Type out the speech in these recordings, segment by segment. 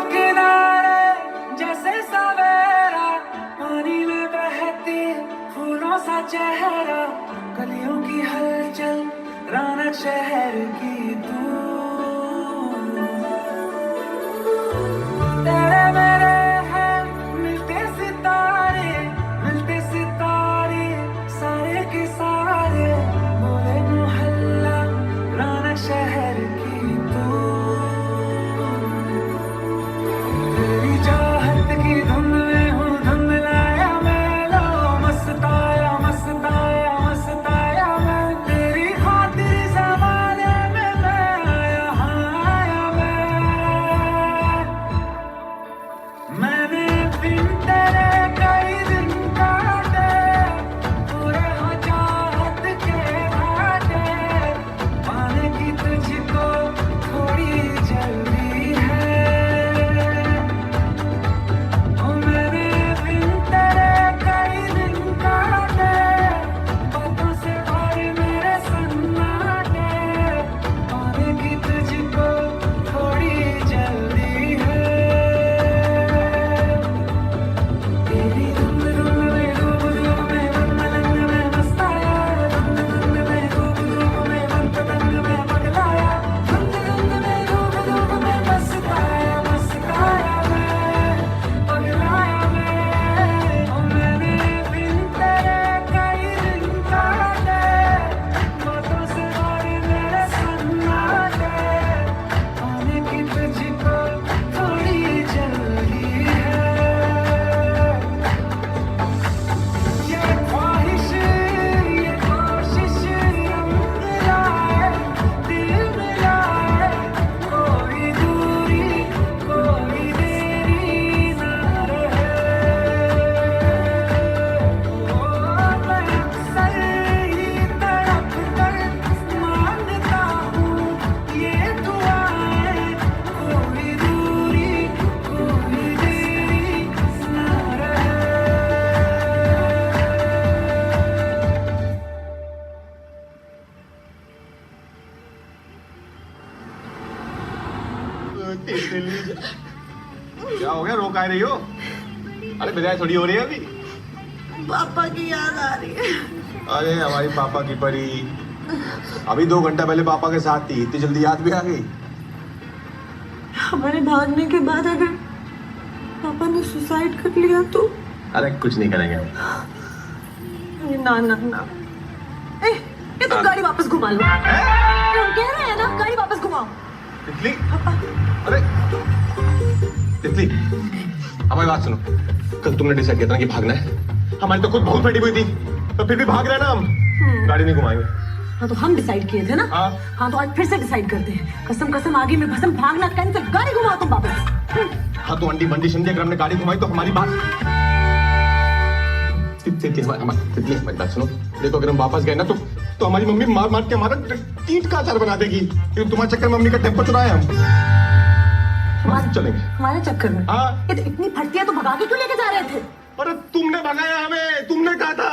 किनारे जैसे सवेरा, पानी में बहती फूलों सा चेहरा, गलियों की हलचल रौनक शहर की तू। तेरे मेरे हैं मिलते सितारे सारे के सारे, बोले मोहल्ला रौनक शहर की तू। तेरी चाहत की धुन में हूँ धुंधलाया मैं, लो मस्ताया मस्ताया मस्ताया मैं, तेरी खातिर ज़माने में मैं आया, हाँ आया मैंने बिन तेरे कई दिन काटे, पूरे हो चाहत के घाटे, पाने की तुझको थोड़ी जल्दी है। ओ मैंने बिन तेरे कई दिन काटे, बातों से भरे मेरे सन्नाटे, पाने की तुझको थोड़ी जल्दी है। तेरी धुन धुन में डूब डूब में मन मलंग में मस्ताया, धुन धुन में डूब डूब में मन पतंग में पगलाया, धुन धुन में डूब डूब में मस्ताया मस्ताया मैं, पगलाया मैं। ओ मैंने बिन तेरे कई दिन काटे, बातों से भरे मेरे सन्नाटे, पाने की तुझको थोड़ी जल्दी है। ये ख्वाहिश ये कोशिश रंग लाए, दिल मिलाए, कोई दूरी कोई देरी ना रहे। ओ मैं अक्सर ही तड़प कर मांगता हूँ ये दुआएं, कोई दूरी कोई देरी ना रहे। क्या हो गया, रो काहे रही हो? अरे विदाई थोड़ी हो रही है अभी। पापा की याद आ रही है। अरे हमारी पापा की परी अभी 2 घंटा पहले पापा के साथ थी, इतनी जल्दी याद भी आ गई? हमारे भागने के बाद अगर पापा ने सुसाइड कर लिया तो? अरे कुछ नहीं करेंगे हम। अरे ना ना ना, ये तो गाड़ी वापस घुमा लो। हम कह रहे हैं ना, गाड़ी वापस घुमाओ। तितली, अरे तितली हमारी बात सुनो। कल तुमने डिसाइड किया था ना कि भागना है, हमारी तो खुद बहुत फटी हुई थी, तो फिर भी भाग रहे हैं ना हम। गाड़ी नहीं घुमाएंगे। हाँ तो हम डिसाइड किए थे ना। हाँ तो आज फिर से डिसाइड करते हैं। कसम कसम आगे में भसम, भागना कैंसिल, गाड़ी घुमाओ तुम वापस। हाँ तो अंडी बंडी समझे, अगर हमने गाड़ी घुमाई तो हमारी बात। तितली हमारी बात सुनो। देखो अगर हम वापस गए ना तो हमारी मम्मी मार मार के हमारा कीट का अचार बना देगी, क्योंकि तुम्हारे चक्कर में मम्मी का टेम्पो चुराए हम। चलेंगे हमारे चक्कर में? हाँ। ये तो इतनी फटती है तो भगा के क्यों लेके जा रहे थे? अरे तुमने भगाया हमें, तुमने कहा था।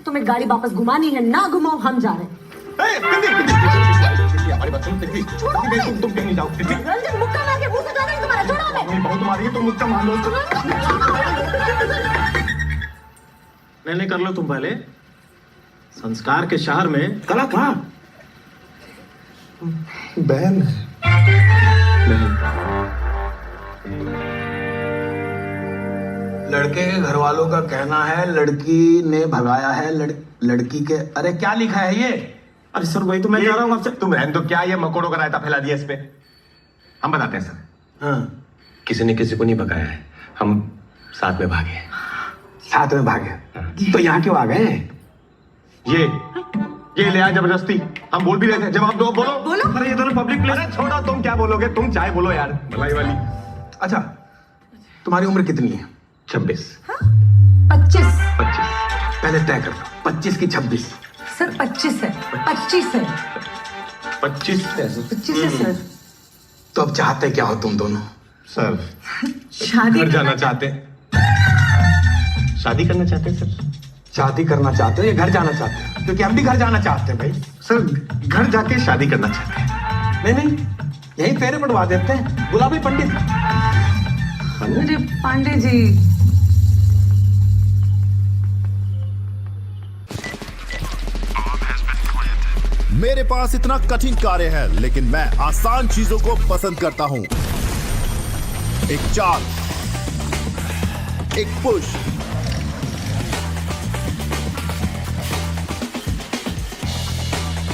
तुम्हें गाड़ी वापस घुमानी है, ना घुमाओ, हम जा रहे हैं। हमारी बात सुनो तितली, तुम कहीं नहीं जाओ तितली। रंजन मुक्का मार के मुंह से जाना है तुम्हारा, छोड़ो हमें। बहुत मारी है, तुम मुक्का मार लो। नहीं कर लो तुम पहले। संस्कार के शहर में कला कहाँ? बहन लड़के के घर वालों का कहना है लड़की ने भगाया है लड़की के। अरे क्या लिखा है ये? अरे सर वही तो मैं कह रहा हूँ आपसे। तुम रहन तो क्या ये मकोड़ों का रायता फैला दिया इस पे। हम बताते हैं सर। हाँ, किसी ने किसी को नहीं भगाया है, हम साथ में भागे। साथ में भागे? तो यहाँ क्यों आ गए? ये ले आया जबरदस्ती। हम बोल भी रहे थे, जवाब दो, बोलो। बोलो। अरे ये दोनों पब्लिक प्लेस। अरे छोड़ो, तुम क्या बोलोगे, तुम चाहे बोलो यार, भलाई वाली। अच्छा, तुम्हारी उम्र कितनी है? 26। 25। पहले तय कर लो, 25 की 26? सर 25 है, 25 है। 25 है सर। तो अब चाहते क्या हो तुम दोनों? सर शादी घर जाना चाहते हैं, शादी करना चाहते हैं सर। शादी करना चाहते हो या घर जाना चाहते हो? क्योंकि हम भी घर जाना चाहते हैं भाई। सर घर जाके शादी करना चाहते हैं। नहीं, यही फेरे पड़वा देते हैं, गुलाबी पंडित। अरे पांडे जी, मेरे पास इतना कठिन कार्य है, लेकिन मैं आसान चीजों को पसंद करता हूं। एक चाल, एक पुश,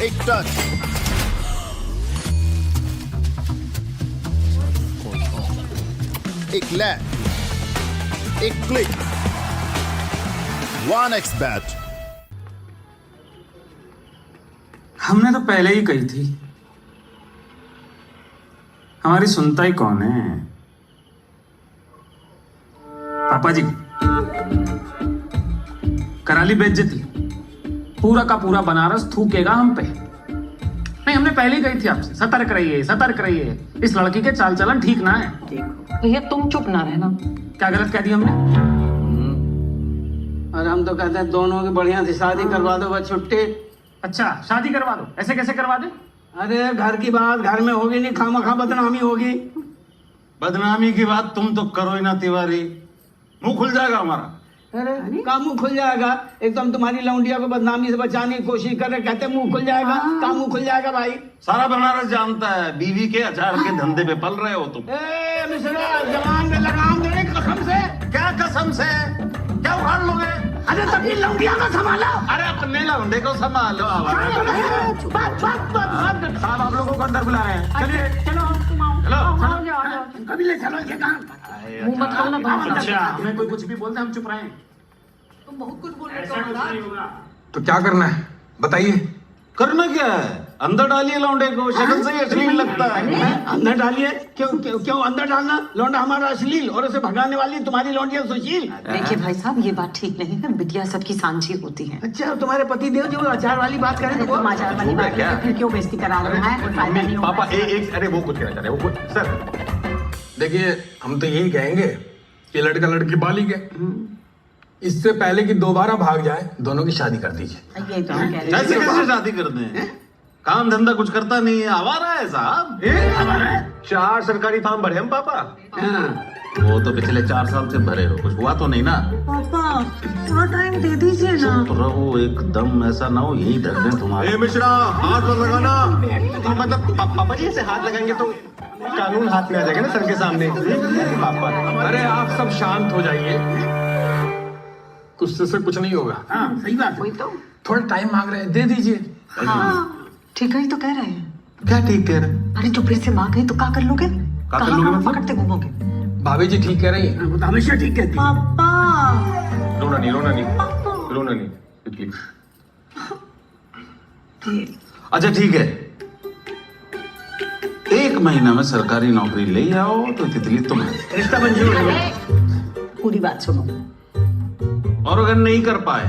एक टच, एक लैंड, एक क्लिक, 1x बैट। हमने तो पहले ही कही थी, हमारी सुनता ही कौन है। पापा जी, करा ली बेइज्जती, पूरा का पूरा बनारस थूकेगा हम पे। नहीं, हमने पहले ही कही थी आपसे, सतर्क रहिए, सतर्क रहिए, इस लड़की के चाल चलन ठीक ना है। भैया तुम चुप ना रहना। क्या गलत कह दिया हमने? और हम तो कहते हैं दोनों की बढ़िया से शादी करवा दो, बस छुट्टी। अच्छा, शादी करवा दो। ऐसे कैसे करवा दे? अरे घर की बात घर में होगी नहीं, खामखा बदनामी होगी। बदनामी की बात तुम तो करो ही ना तिवारी, मुंह खुल जाएगा हमारा। अरे का मुंह खुल जाएगा? एकदम तुम्हारी लौंडिया को बदनामी से बचाने की कोशिश कर रहे, कहते मुंह खुल जाएगा। का मुंह खुल जाएगा भाई? सारा बनारस जानता है, बीवी के अचार के धंधे पे पल रहे हो तुम। ए मिश्रा, जवान पे लगाम दे कसम से। क्या कसम से? क्या उखाड़ लोगे? अरे तो अपनी लौंडिया को संभालो। अरे अपने लौंडे को संभालो। साहब आप लोगों को अंदर बुला रहे हैं, चलिए। चलो तुम आओ। चलो। कभी ले चलो ये काम। मुंह मत खोलना बाहर। अच्छा, हमें कोई कुछ भी बोलते हम चुप रहें। तुम बहुत कुछ बोल रहे ऐसा कुछ नहीं हो। होगा। तो क्या करना है बताइए। करना क्या है? अंदर डालिए लौंडे को, शक्ल से ही अश्लील लगता है। अंदर डालिए? क्यों क्यों क्यों अंदर डालना? लौंडा हमारा अश्लील और उसे भगाने वाली तुम्हारी लौंडिया सुशील। देखिए भाई साहब, ये बात ठीक नहीं है। बिटिया सबकी सांझी होती है। अच्छा, तुम्हारे पति देव जो अचार वाली बात करें तो तुम आचार वाली बात करके फिर क्यों बेइज्जती करा रहे हैं? कोई फायदा नहीं होगा। पापा एक अरे वो कुछ कहना चाह रहे हैं, वो कुछ सर देखिए, हम तो यही कहेंगे कि लड़का लड़की बालिग है, इससे पहले कि दोबारा भाग जाए, दोनों की शादी कर दीजिए। यही तो हम कह रहे हैं। ऐसे कैसे शादी करते हैं? काम धंधा कुछ करता नहीं है, आवारा है साहब। 4 सरकारी फार्म भरे हम पापा। वो तो पिछले 4 साल से भरे हो, कुछ हुआ तो नहीं ना? पापा थोड़ा टाइम दे दीजिए ना। तो रहो एकदम, ऐसा ना हो यही धर दें तुम्हारे। ए मिश्रा, हाथ मत लगाना। मतलब पापा जी ऐसे हाथ लगाएंगे तो कानून हाथ में आ जाएगा ना सर के सामने। पापा अरे आप सब शांत हो जाइए, गुस्से से कुछ नहीं होगा। सही बात। वही तो। थोड़ा टाइम मांग रहे हैं, दे दीजिए। हाँ ठीक है, ही तो कह रहे हैं। क्या ठीक कह रहे हैं? अरे जो फिर से माँ गई तो क्या कर लोगे? कर कहाँ लोगे कहाँ मतलब? पकड़ते घूमोगे? भाभी जी ठीक कह रही है। वो तो हमेशा ठीक कहती है। पापा रोना नहीं, रोना नहीं, रोना नहीं, प्लीज। अच्छा ठीक है, 1 महीना में सरकारी नौकरी ले आओ तो तितली तुम्हारी। रिश्ता मंजूर है। पूरी बात सुनो। और अगर नहीं कर पाए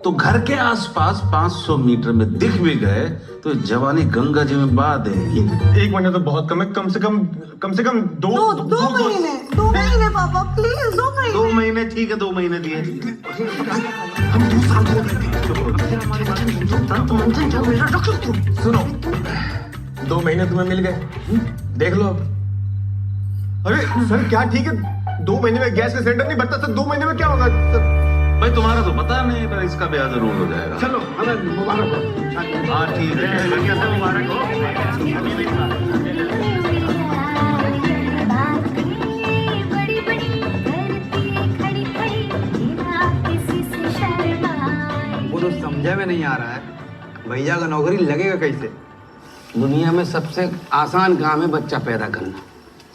तो घर के आसपास 500 मीटर में दिख भी गए तो जवानी गंगा जी में बहा देंगी। 1 महीना तो बहुत कम है, कम से कम 2 महीने पापा प्लीज, 2 महीने। 2 महीने ठीक है, 2 महीने दिए। सुनो, 2 महीने तुम्हें मिल गए, देख लो। अरे सर क्या ठीक है, 2 महीने में गैस का सिलेंडर नहीं भरता सर, 2 महीने में क्या होगा सर? भाई तुम्हारा तो पता नहीं, पर इसका ब्याह जरूर हो जाएगा। चलो हमें मुबारक हो। हाँ ठीक है। मुबारक हो। वो तो समझे में नहीं आ रहा है, भैया का नौकरी लगेगा कैसे? दुनिया में सबसे आसान काम है बच्चा पैदा करना,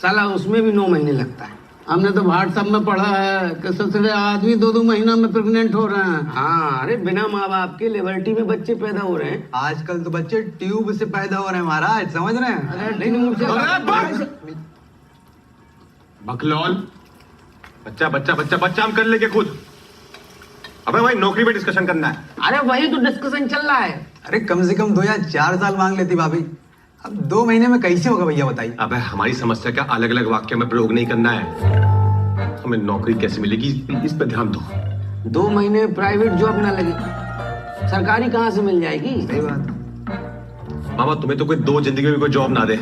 साला उसमें भी 9 महीने लगता है। हमने तो व्हाट्सएप में पढ़ा है कि ससुरे आदमी 2-2 महीना में प्रेग्नेंट हो रहे हैं। हाँ, अरे बिना माँ बाप के लिबर्टी में बच्चे पैदा हो रहे हैं। आजकल तो बच्चे ट्यूब से पैदा हो रहे हैं महाराज, समझ रहे हैं? बकलौल, बच्चा बच्चा बच्चा बच्चा हम कर लेंगे खुद। अबे भाई नौकरी पे डिस्कशन करना है। अरे वही तो डिस्कशन चल रहा है। अरे कम से कम 2 या 4 साल मांग लेती भाभी, अब 2 महीने में कैसे होगा भैया बताइए? अबे हमारी समस्या का अलग अलग वाक्य में प्रयोग नहीं करना है, हमें नौकरी कैसे मिलेगी इस पर ध्यान दो। 2 महीने में प्राइवेट जॉब ना लगी, सरकारी कहाँ से मिल जाएगी? सही बात। मामा तुम्हें तो कोई 2 जिंदगी में कोई जॉब ना दे,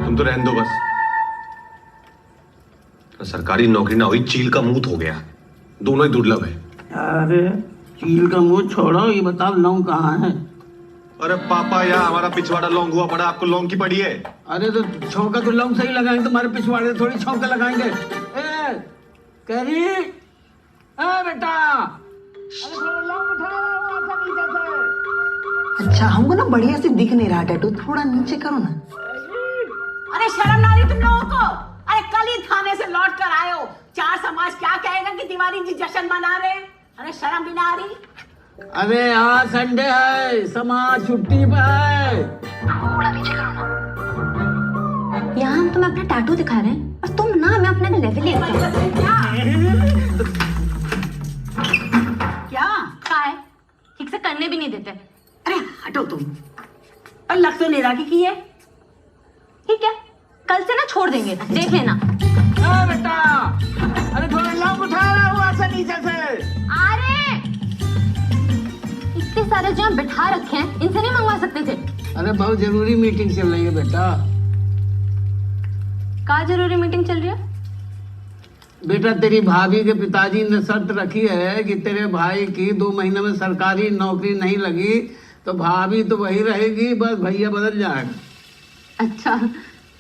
तुम तो रहने दो बस। सरकारी नौकरी ना हुई, चील का मुंह हो गया। दोनों ही दुर्लभ है। अरे चील का मुंह छोड़ो, ये बताओ लौंग कहाँ है? अरे पापा, यहाँ हमारा पिछवाड़ा लौंग हुआ पड़ा, आपको लौंग की पड़ी है। अरे तो छौका तो लौंग सही लगाएंगे, तुम्हारे पिछवाड़े थोड़ी छौका लगाएंगे। कैरी, बेटा, अरे थोड़ा लौंग उठाओ, ऐसा नीचे से। अच्छा, हमको ना बढ़िया से दिख नहीं रहा टैटू, थोड़ा नीचे करो ना। अरे शर्म ना रही तुम लोगों को? अरे कल ही थाने से लौट कर आए हो, चार समाज क्या कहेगा कि तिवारी जी जश्न मना रहे हैं? अरे शर्म भी ना आ रही? अरे आज संडे है, समाज छुट्टी पे है। यहाँ हम तुम्हें अपना टैटू दिखा रहे हैं और तुम ना हमें अपने लेवल क्या है? ठीक से करने भी नहीं देते। अरे हटो तुम, और लग तो नहीं रहा कि है। ठीक है, कल से ना छोड़ देंगे, देख लेना। बेटा, अरे थोड़ा लौंग उठा रहा हूँ ऐसा नीचे से। अरे इतने सारे जो यहाँ बिठा रखे हैं, इनसे नहीं मंगवा सकते थे? अरे बहुत जरूरी मीटिंग चल रही है बेटा। क्या जरूरी मीटिंग चल रही है? बेटा तेरी भाभी के पिताजी ने शर्त रखी है कि तेरे भाई की 2 महीने में सरकारी नौकरी नहीं लगी तो भाभी तो वही रहेगी, बस भैया बदल जाएगा। अच्छा,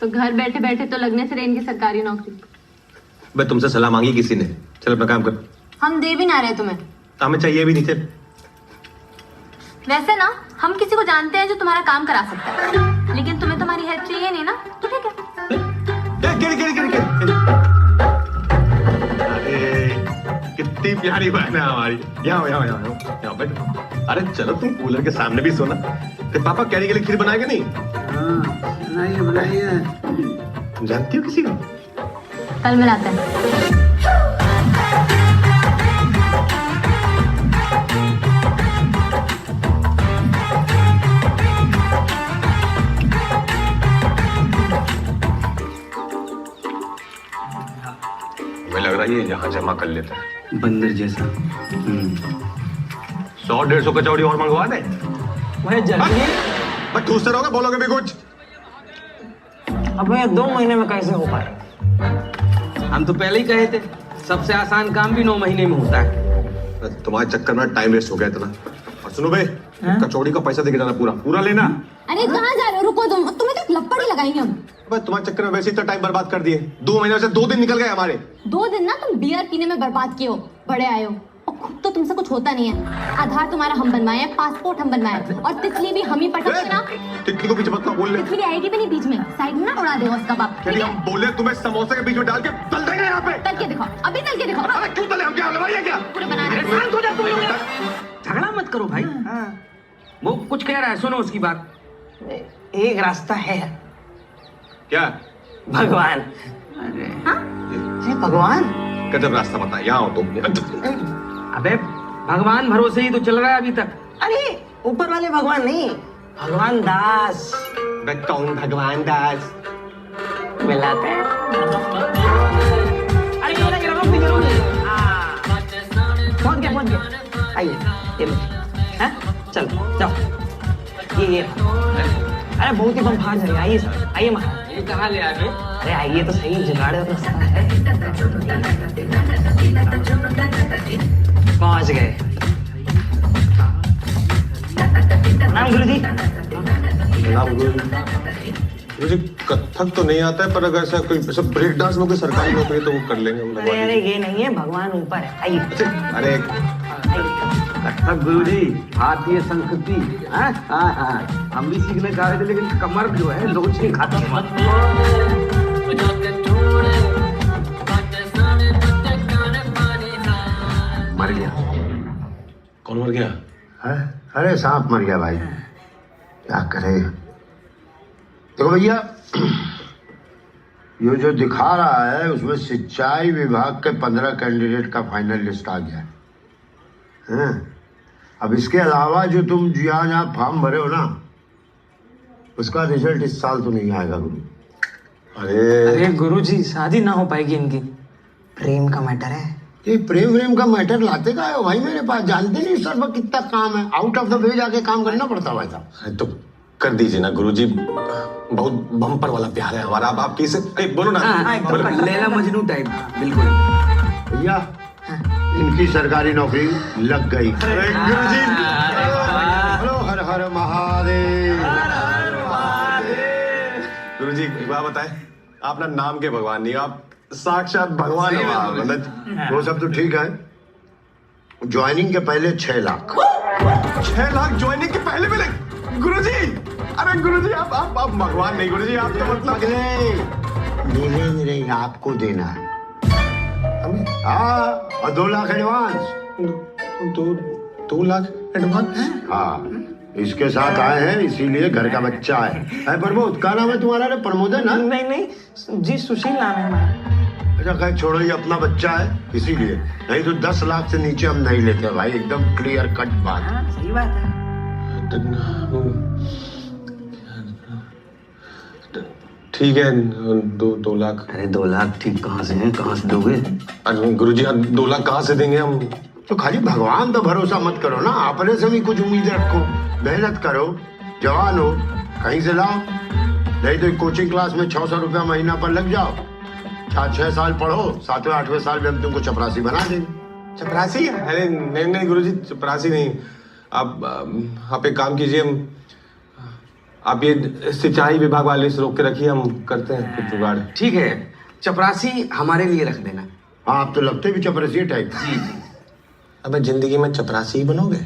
तो घर बैठे बैठे तो लगने से रहे इनकी सरकारी नौकरी। मैं तुमसे सलाह मांगी किसी ने? चल अपना काम कर। हम दे भी ना रहे तुम्हें। हमें चाहिए भी नहीं। चल। वैसे ना हम किसी को जानते हैं जो तुम्हारा काम करा सकता है, लेकिन तुम्हें तुम्हारी हेल्प चाहिए नहीं ना, तो ठीक है। अरे कितनी प्यारी बहन है हमारी। यहाँ बैठो। अरे चलो, तुम कूलर के सामने भी सोना। तो पापा कैरी के लिए खीर बनाएगा नहीं? बनाइए। तुम जानती हो किसी को? कल मिलाते हैं। हमें लग रहा है ये यहाँ जमा कर लेता है। बंदर जैसा। 100-150 कचौड़ी और मंगवा दे। वह जल्दी बस ठूसते रहोगे, बोलोगे भी कुछ। अब भैया 2 महीने में कैसे हो पाए? हम तो पहले ही कहे थे, सबसे आसान काम भी 9 महीने में होता है। तुम्हारे चक्कर में टाइम वेस्ट हो गया इतना। और सुनो बे, कचौड़ी का पैसा देके जाना, पूरा लेना। अरे कहाँ जा रहे हो? रुको तुम, तुम्हें तो लपड़ ही लगाएंगे हम। बस तुम्हारे चक्कर में वैसे इतना टाइम बर्बाद कर दिए। 2 महीने से 2 दिन निकल गए हमारे। 2 दिन ना तुम बियर पीने में बर्बाद किए हो, बड़े आए हो। और खुद तो तुमसे कुछ होता नहीं है। आधार तुम्हारा हम बनवाए हैं, पासपोर्ट हम बनवाए, और तितली भी हम ही पटक के ना। तितली को बीच मत बोल ले। तितली आएगी भी नहीं बीच में, साइड में ना उड़ा देगा उसका बाप। यदि हम बोले तुम्हें समोसे के बीच में डाल के तल देंगे यहाँ पे। तल के दिखाओ, अभी तल के दिखाओ। अरे क्यों तले? हम क्या हलवाई है क्या? पूरे बना दे। शांत हो जा तुम लोग। झगड़ा मत करो भाई। वो कुछ कह रहा है, सुनो उसकी बात। एक रास्ता है। क्या? भगवान। अरे भगवान गजब रास्ता बता। यहाँ हो तुम। अबे भगवान भरोसे ही तो चल रहा है अभी तक। अरे ऊपर वाले भगवान नहीं, भगवान दास। मैं कौन भगवान दास? मिलाते हैं। अरे पहुंच गया। आइए, ये लो। हैं? चलो जाओ। ये अरे बहुत ही बम फाड़ रही है। आइए सर, आइए महाराज। ये कहाँ ले आए? अरे आइए तो सही, जुगाड़ रास्ता है। पहुंच गए। नाम गुरुजी। मुझे कथक तो नहीं आता है, पर अगर ऐसा कोई सब ब्रेक डांस में कोई सरकारी नौकरी है तो वो कर लेंगे हम। अरे अरे ये नहीं है, भगवान ऊपर है। आइए। अरे कथक गुरुजी, भारतीय संस्कृति। हम भी सीखने जा रहे थे, लेकिन कमर जो है लोच नहीं खाता। मर गया। कौन मर गया? है? अरे सांप मर गया भाई, क्या करे। देखो भैया, ये जो दिखा रहा है उसमें सिंचाई विभाग के 15 कैंडिडेट का फाइनल लिस्ट आ गया है। अब इसके अलावा जो तुम जहाँ फॉर्म भरे हो ना, उसका रिजल्ट इस साल तो नहीं आएगा गुरु। अरे गुरुजी, शादी ना हो पाएगी इनकी। प्रेम का मैटर है। ये प्रेम का मैटर लाते का है भाई मेरे पास? जानते नहीं सर, कितना काम है। आउट ऑफ द वे जाके काम करना पड़ता भाई साहब। तो कर दीजिए ना गुरुजी, बहुत बम्पर वाला प्यार है हमारा। अब आप किसे बोलो ना। बोलो। लैला मजनू टाइप बिल्कुल। भैया इनकी सरकारी नौकरी लग गई। गुरुजी हेलो, हर हर महादेव। गुरुजी एक बात बताए, आप ना नाम के भगवान नहीं, आप साक्षात भगवान हो आप, मतलब। वो सब तो ठीक है, ज्वाइनिंग के पहले 6 लाख। 6 लाख ज्वाइनिंग के पहले मिले गुरुजी? अरे गुरुजी आप भगवान नहीं गुरुजी, आप तो मतलब मिलेंगे आपको देना है। हमें हाँ, और 2 लाख एडवांस। 2 लाख एडवांस? हाँ, इसके साथ आए हैं इसीलिए घर का बच्चा है प्रमोद। क्या नाम है तुम्हारा? रे प्रमोद है ना? नहीं जी, सुशील नाम है हमारा। अच्छा खैर छोड़ो, ये अपना बच्चा है इसीलिए, नहीं तो 10 लाख से नीचे हम नहीं लेते भाई, एकदम क्लियर कट बात। हाँ, सही बात है। ठीक है, 2 लाख। अरे 2 लाख ठीक कहाँ से हैं, कहाँ से दोगे? अरे गुरुजी 2 लाख कहाँ से देंगे हम? तो खाली भगवान पे भरोसा मत करो ना, अपने से भी कुछ उम्मीद रखो, मेहनत करो, जवान हो, कहीं से लाओ। नहीं तो कोचिंग क्लास में 600 रुपया महीना पर लग जाओ, 6 साल पढ़ो, 7वें 8वें साल में हम तुमको चपरासी बना देंगे। चपरासी? अरे नहीं गुरुजी, चपरासी नहीं। आप एक काम कीजिए, आप ये सिंचाई विभाग वाले से रोक के रखिए, हम करते हैं कुछ जुगाड़। ठीक है, चपरासी हमारे लिए रख देना। हाँ, आप तो लगते भी चपरासी टाइप। जी। अब जिंदगी में चपरासी ही बनोगे?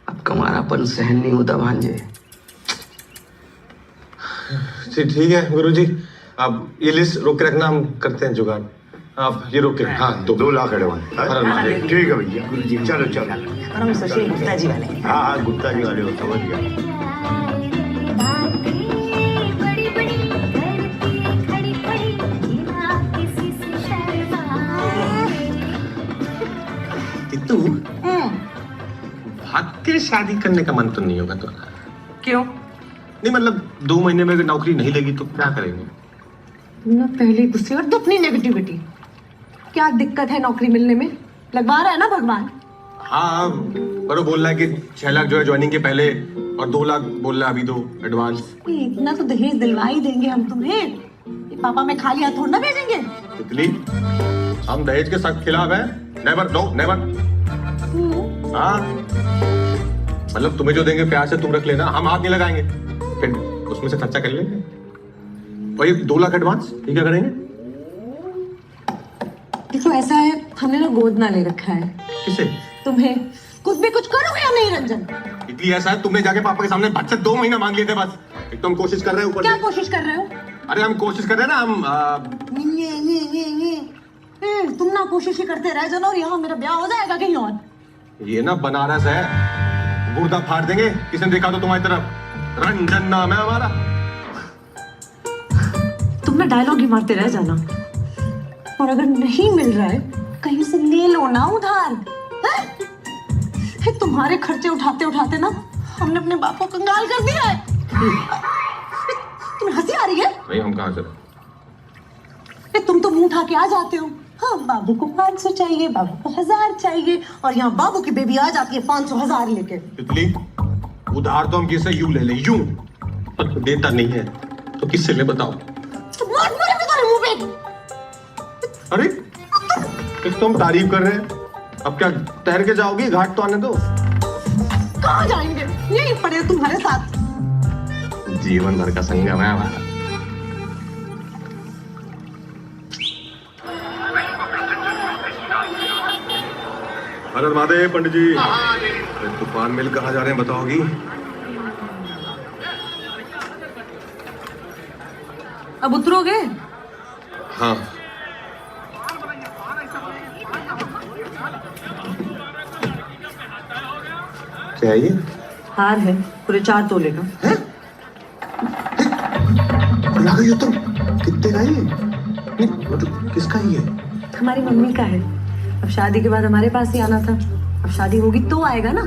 अब कमारापन सहन नहीं होता भांजे। ठीक है गुरुजी, आप ये लिस्ट रोक के रखना, हम करते हैं जुगाड़। आप ये रोक के। हाँ, 2 लाख एडवांस। ठीक है भैया, गुरुजी चलो चलो। और हम सुशील गुप्ता जी वाले हैं। हाँ, गुप्ता जी वाले हो, समझ गया। तू भाग के शादी करने का मन तो नहीं होगा तुम्हारा? क्यों? नहीं मतलब 2 महीने में अगर नौकरी नहीं लगी तो क्या करेंगे? ना पहले गुस्से और अपनी नेगेटिविटी। क्या दिक्कत है नौकरी मिलने में? लगवा रहा है ना भगवान। हाँ, पर वो बोल रहा है कि 6 लाख जो है ज्वाइनिंग के पहले और 2 लाख बोल रहा है अभी दो एडवांस। इतना तो दहेज दिलवा ही देंगे हम तुम्हें, ये पापा में खाली हाथ थोड़ा ना भेजेंगे। तितली, हम दहेज के सख्त खिलाफ हैं। Never, no never. हाँ, मतलब तुम्हें जो देंगे प्यार से तुम रख लेना, हम हाथ नहीं लगाएंगे, फिर उसमें से खर्चा कर लेंगे। और ये 2 लाख एडवांस ये क्या करेंगे? देखो ऐसा है, हमने ना गोद ना ले रखा है। किसे? तुम्हें कुछ भी कुछ करोगे या नहीं रंजन? इतनी ऐसा है, तुमने जाके पापा के सामने भट से 2 महीना मांग लिए थे बस। एक तो हम कोशिश कर रहे हैं ऊपर क्या से। कोशिश कर रहे हो? अरे हम कोशिश कर रहे हैं ना, हम तुम ना कोशिश ही करते रह जाना और यहाँ मेरा ब्याह हो जाएगा कहीं और। ये ना बनारस है, गुर्दा फाड़ देंगे किसी ने देखा तो तुम्हारी तरफ। रंजन नाम है हमारा। तुम ना डायलॉग ही मारते रह जाना, और अगर नहीं मिल रहा है कहीं से ले लो ना उधार। तुम्हारे खर्चे उठाते उठाते ना हमने अपने बाप को कंगाल कर दिया है। तुम्हें हंसी आ रही है? नहीं, हम कहाँ से? तुम तो मुंह उठा के आ जाते हो। हाँ, बाबू को 500 चाहिए, बाबू को 1000 चाहिए, और यहाँ बाबू की बेबी आ जाती है 500,000 लेके। तितली, उधार तो हम किससे यूं ले यूं, पर देता नहीं है तो किससे ले बताओ? अरे एक तो हम तारीफ कर रहे हैं, अब क्या तैर के जाओगी? घाट तो आने दो। कहाँ जाएंगे? यही पड़े तुम्हारे साथ। जीवन भर का संगम है हमारा। हर महादेव। पंडित जी, तूफान मिल कहाँ जा रहे हैं बताओगी? अब उतरोगे? हाँ। क्या है ये? हार है, पूरे 4 तोले का। बुला गई हो तुम? कितने का ये? नहीं मतलब किसका ये? हमारी मम्मी का है। अब शादी के बाद हमारे पास ही आना था, अब शादी होगी तो आएगा ना।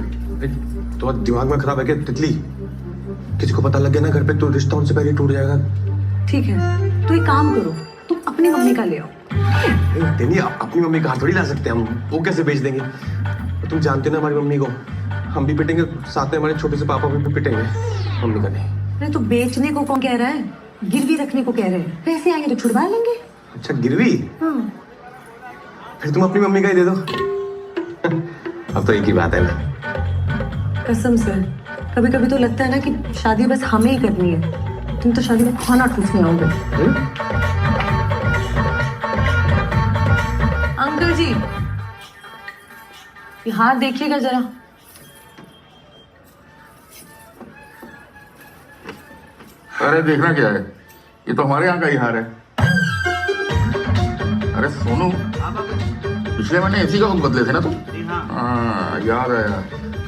तो दिमाग में खराब है क्या तितली? किसी को पता लग गया ना घर पे तो रिश्ता उनसे पहले टूट जाएगा। ठीक है, तो एक काम करो, तुम अपनी मम्मी का ले आओ। नहीं, अपनी मम्मी का थोड़ी ला सकते हम, वो कैसे बेच देंगे? तुम जानते हो ना हमारी मम्मी को, हम भी पिटेंगे, साथ में हमारे छोटे से पापा भी पिटेंगे। मम्मी का नहीं। अरे तो बेचने को कौन कह रहा है, गिरवी रखने को कह रहे हैं। पैसे आएंगे तो छुड़वा लेंगे। अच्छा गिरवी? हाँ। फिर तुम अपनी मम्मी का ही दे दो। अब तो एक ही बात है ना। कसम से कभी कभी तो लगता है ना कि शादी बस हमें ही करनी है। तुम तो शादी में खाना ठूसने आओगे। अंकल जी ये हाथ देखिएगा जरा। अरे देखना क्या है, ये तो हमारे यहाँ का ही हार है। अरे सोनू, पिछले महीने एसी का बुक बदले थे ना तुम? हाँ याद है यार।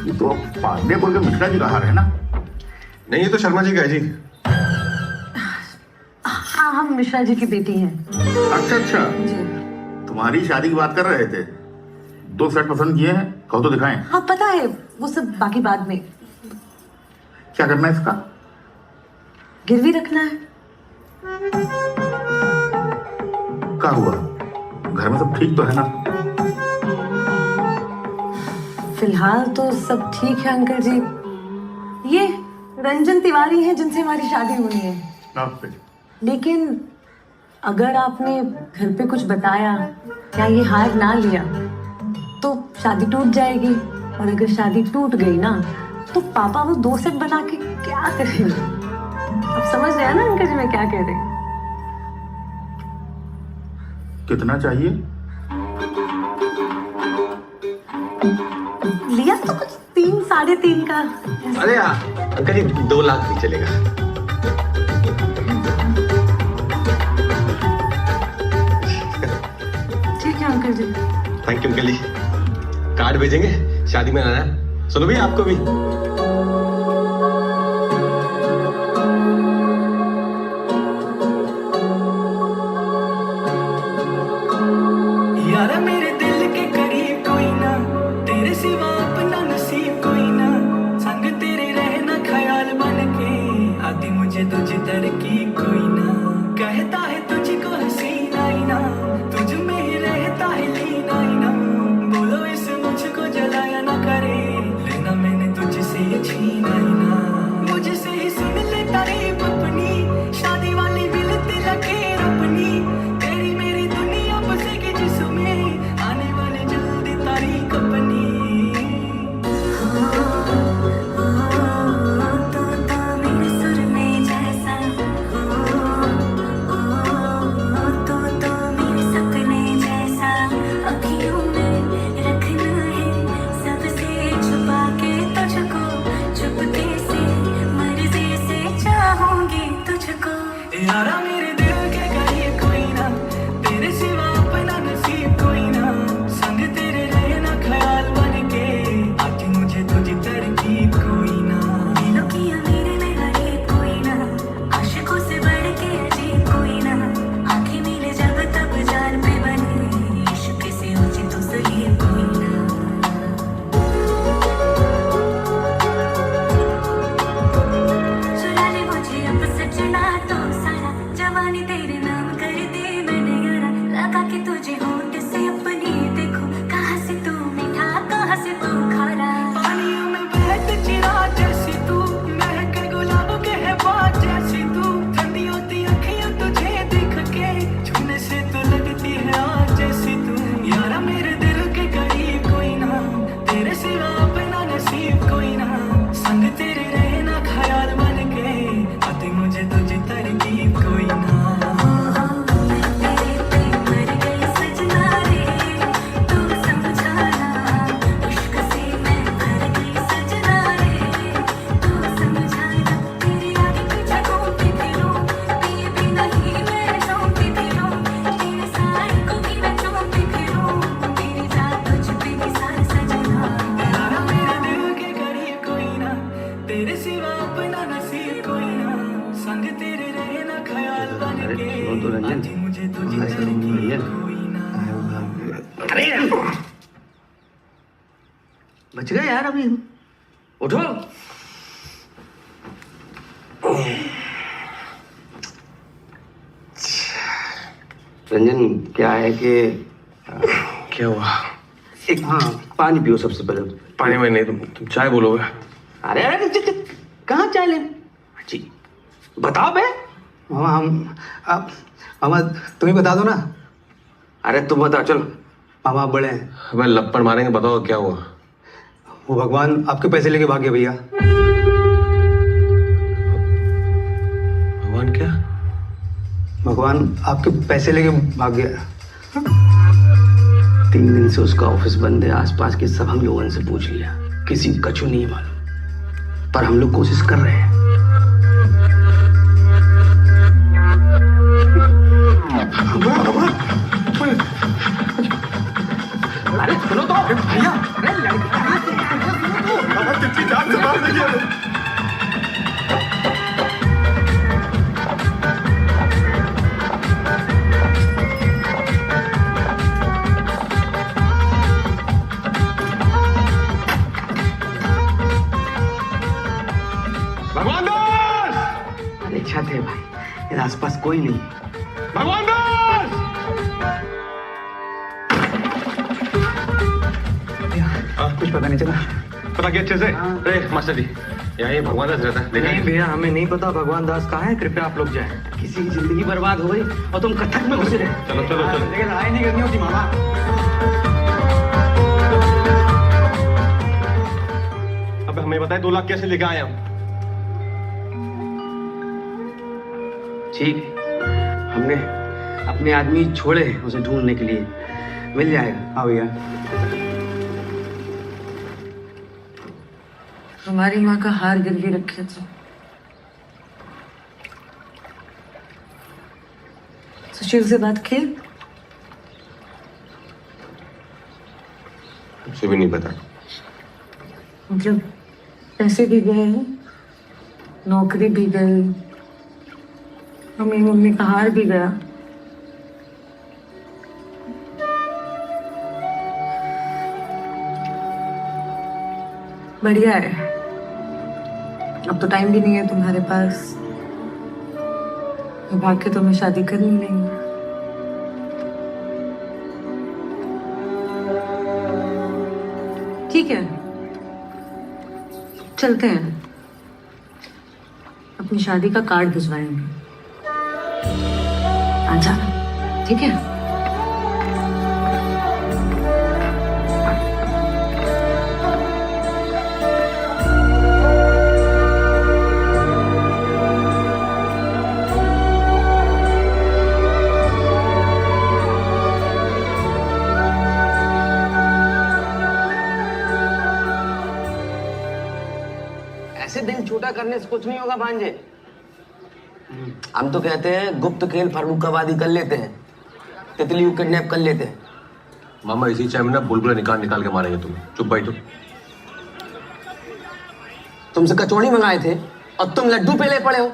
ये तो पांडेपुर के मिश्रा जी का हार है ना? नहीं ये तो शर्मा जी का है जी। हाँ हम मिश्रा जी की बेटी हैं। अच्छा अच्छा, तुम्हारी शादी की बात कर रहे थे। 2 सेट पसंद किए हैं, कहो तो दिखाएं। हाँ पता है, वो सब बाकी बाद में। क्या करना है इसका? गिरवी रखना है। क्या हुआ, घर में सब ठीक तो है ना? फिलहाल तो सब ठीक है अंकल जी। ये रंजन तिवारी हैं जिनसे हमारी शादी होनी है। लेकिन अगर आपने घर पे कुछ बताया या ये हार ना लिया तो शादी टूट जाएगी, और अगर शादी टूट गई ना तो पापा वो 2 सेट बना के क्या करेंगे। आप समझ रहे हैं ना अंकल जी मैं क्या कह रहे हैं? कितना चाहिए? लिया तो कुछ 3 साढ़े 3 का। अरे अंकल जी 2 लाख भी चलेगा। ठीक है uncle ji. Thank you uncle ji. Card भेजेंगे, शादी में आना है। सुनो भी आपको भी। यार मेरे दिल के करीब कोई ना, तेरे सिवा अपना नसीब कोई ना। संग तेरे रहना ख्याल बन के, आती मुझे तुझ तरकीब कोई ना। कहता है तुझको हसीना ही ना, तुझ में ही रहता है लीना ही ना। बोलो इस मुझको जलाया ना करे, लेना मैंने तुझसे ये छीना ही ना। मुझसे ही सुन ले तारीफ अपनी, शादी वाली बिलती लकीर अपनी। तेरी मेरी दुनिया बसेगी जिसमें, आने वाली जल्दी तारीख अपनी। यारा मेरे दिल के करीब कोई ना, तेरे सिवा अपना नसीब कोई ना। संग तेरे रहना ख्याल बन के, आती मुझे तुझी तरकीब कोई ना। दिलों की अमीरी में गरीब कोई ना, आशिकों से बढ़ के अजीब कोई ना। आंखें मिले जब तब जान पे बने, इश्क से ऊंची तो सलीब कोई ना। चुरा ले मुझे अब सजना तो सारा, जवानी तेरे नाम कर दे मैंने यारा। लगा के तुझे होंठ से अपनी देखो, कहाँ से तू मीठा कहाँ से तू खारा। पानियों में बहते चिराग जैसी तू, महक गुलाब के है बात जैसी तू। ठंडी होती अखियां तुझे देख के, छूने से तो लगती है आग जैसी तू। यारा मेरे दिल के करीब कोई ना, तेरे सिवा अपना नसीब कोई ना। संग तेरे रहना ख्याल बन के, आती मुझे तुझी तरकीब कोई ना। यारा मेरे दिल के करीब कोई ना, तेरे सिवा अपना नसीब कोई ना। संग तेरे रहना ख्याल बन के, आती मुझे तुझी तरकीब कोई ना। अरे बच गए यार, अभी उठो। रंजन क्या है कि क्या हुआ? हाँ पानी पियो सबसे पहले। पानी में नहीं, तुम चाय बोलोगे। अरे अरे कहाँ चाय ले जी, बताओ बे। मामा तुम ही बता दो ना। अरे तुम बताओ, चलो मामा आप बड़े हैं। अबे लपड़ मारेंगे, बताओ क्या हुआ। वो भगवान आपके पैसे लेके भाग गया भैया। भगवान क्या? भगवान आपके पैसे लेके भाग गया। 3 दिन से उसका ऑफिस बंद है। आसपास के सब हम लोगों से पूछ लिया, किसी को कछु नहीं मालूम, पर हम लोग कोशिश कर रहे हैं। अरे सुनो तो भैया, अरे कितनी जान से मार रही है। भगवान दास! अरे छत है भाई, मेरे आसपास कोई नहीं है। भगवान दास! कुछ पता नहीं चला। पता क्या अच्छे से? अरे मास्टर जी, यहाँ ये भगवान दास रहता है, देखा नहीं भैया, हमें नहीं पता भगवान दास कहाँ है। कृपया आप लोग जाएं। किसी की जिंदगी बर्बाद हो गई और तुम कथक में घुसे रहे। चलो चलो चलो। लेकिन लड़ाई नहीं करनी होती मामा। अब हमें बताए 2 लाख कैसे लेके आए हम? ठीक, हमने अपने आदमी छोड़े उसे ढूंढने के लिए। मिल जाएगा। हाँ भैया। हमारी माँ का हार गिरवी रखे थे, सुशील से बात की? मुझे भी नहीं पता। मतलब पैसे भी गए, नौकरी भी गई, मम्मी का हार भी गया। बढ़िया है, अब तो टाइम भी नहीं है तुम्हारे पास। भाग के तुम्हें शादी करनी नहीं। ठीक है, चलते हैं, अपनी शादी का कार्ड भिजवाएंगे। आ जाना, ठीक है? ऐसे दिल छोटा करने से कुछ नहीं होगा भांजे। हम तो कहते हैं गुप्त खेल फर्रुखाबादी कर लेते हैं, तितली को किडनैप कर लेते हैं। मामा इसी चाय में ना बुलबुला निकाल के मारेंगे तुम्हें। चुप बैठो। तुमसे कचौड़ी मंगाए थे और तुम लड्डू पे ले पड़े हो।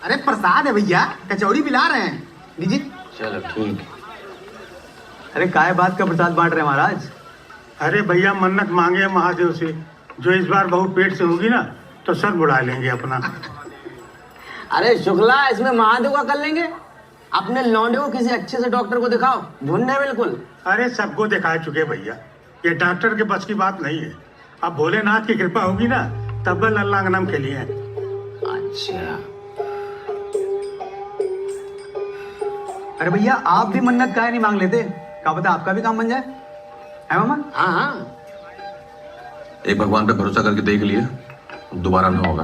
अरे प्रसाद है भैया, कचौड़ी पिला रहे हैं, लीजिए। चलो ठीक। अरे काय बात का प्रसाद बांट रहे हैं महाराज? अरे भैया मन्नत मांगे महादेव से, जो इस बार बहू पेट से होगी ना तो सर बुढ़ा लेंगे अपना। अरे शुक्ला, इसमें महादेव का कर लेंगे। अपने लौंडे को किसी अच्छे से डॉक्टर को दिखाओ, ढूंढने बिल्कुल। अरे सबको दिखा चुके भैया, ये डॉक्टर के बस की बात नहीं है। अब भोलेनाथ की कृपा होगी ना तब अल्लाह का नाम खेलिए। अच्छा, अरे भैया आप भी मन्नत काहे नहीं मांग लेते? क्या पता आपका भी काम बन जाए, है मामा? हाँ हाँ। एक भगवान पे भरोसा करके देख लिया, दोबारा ना होगा।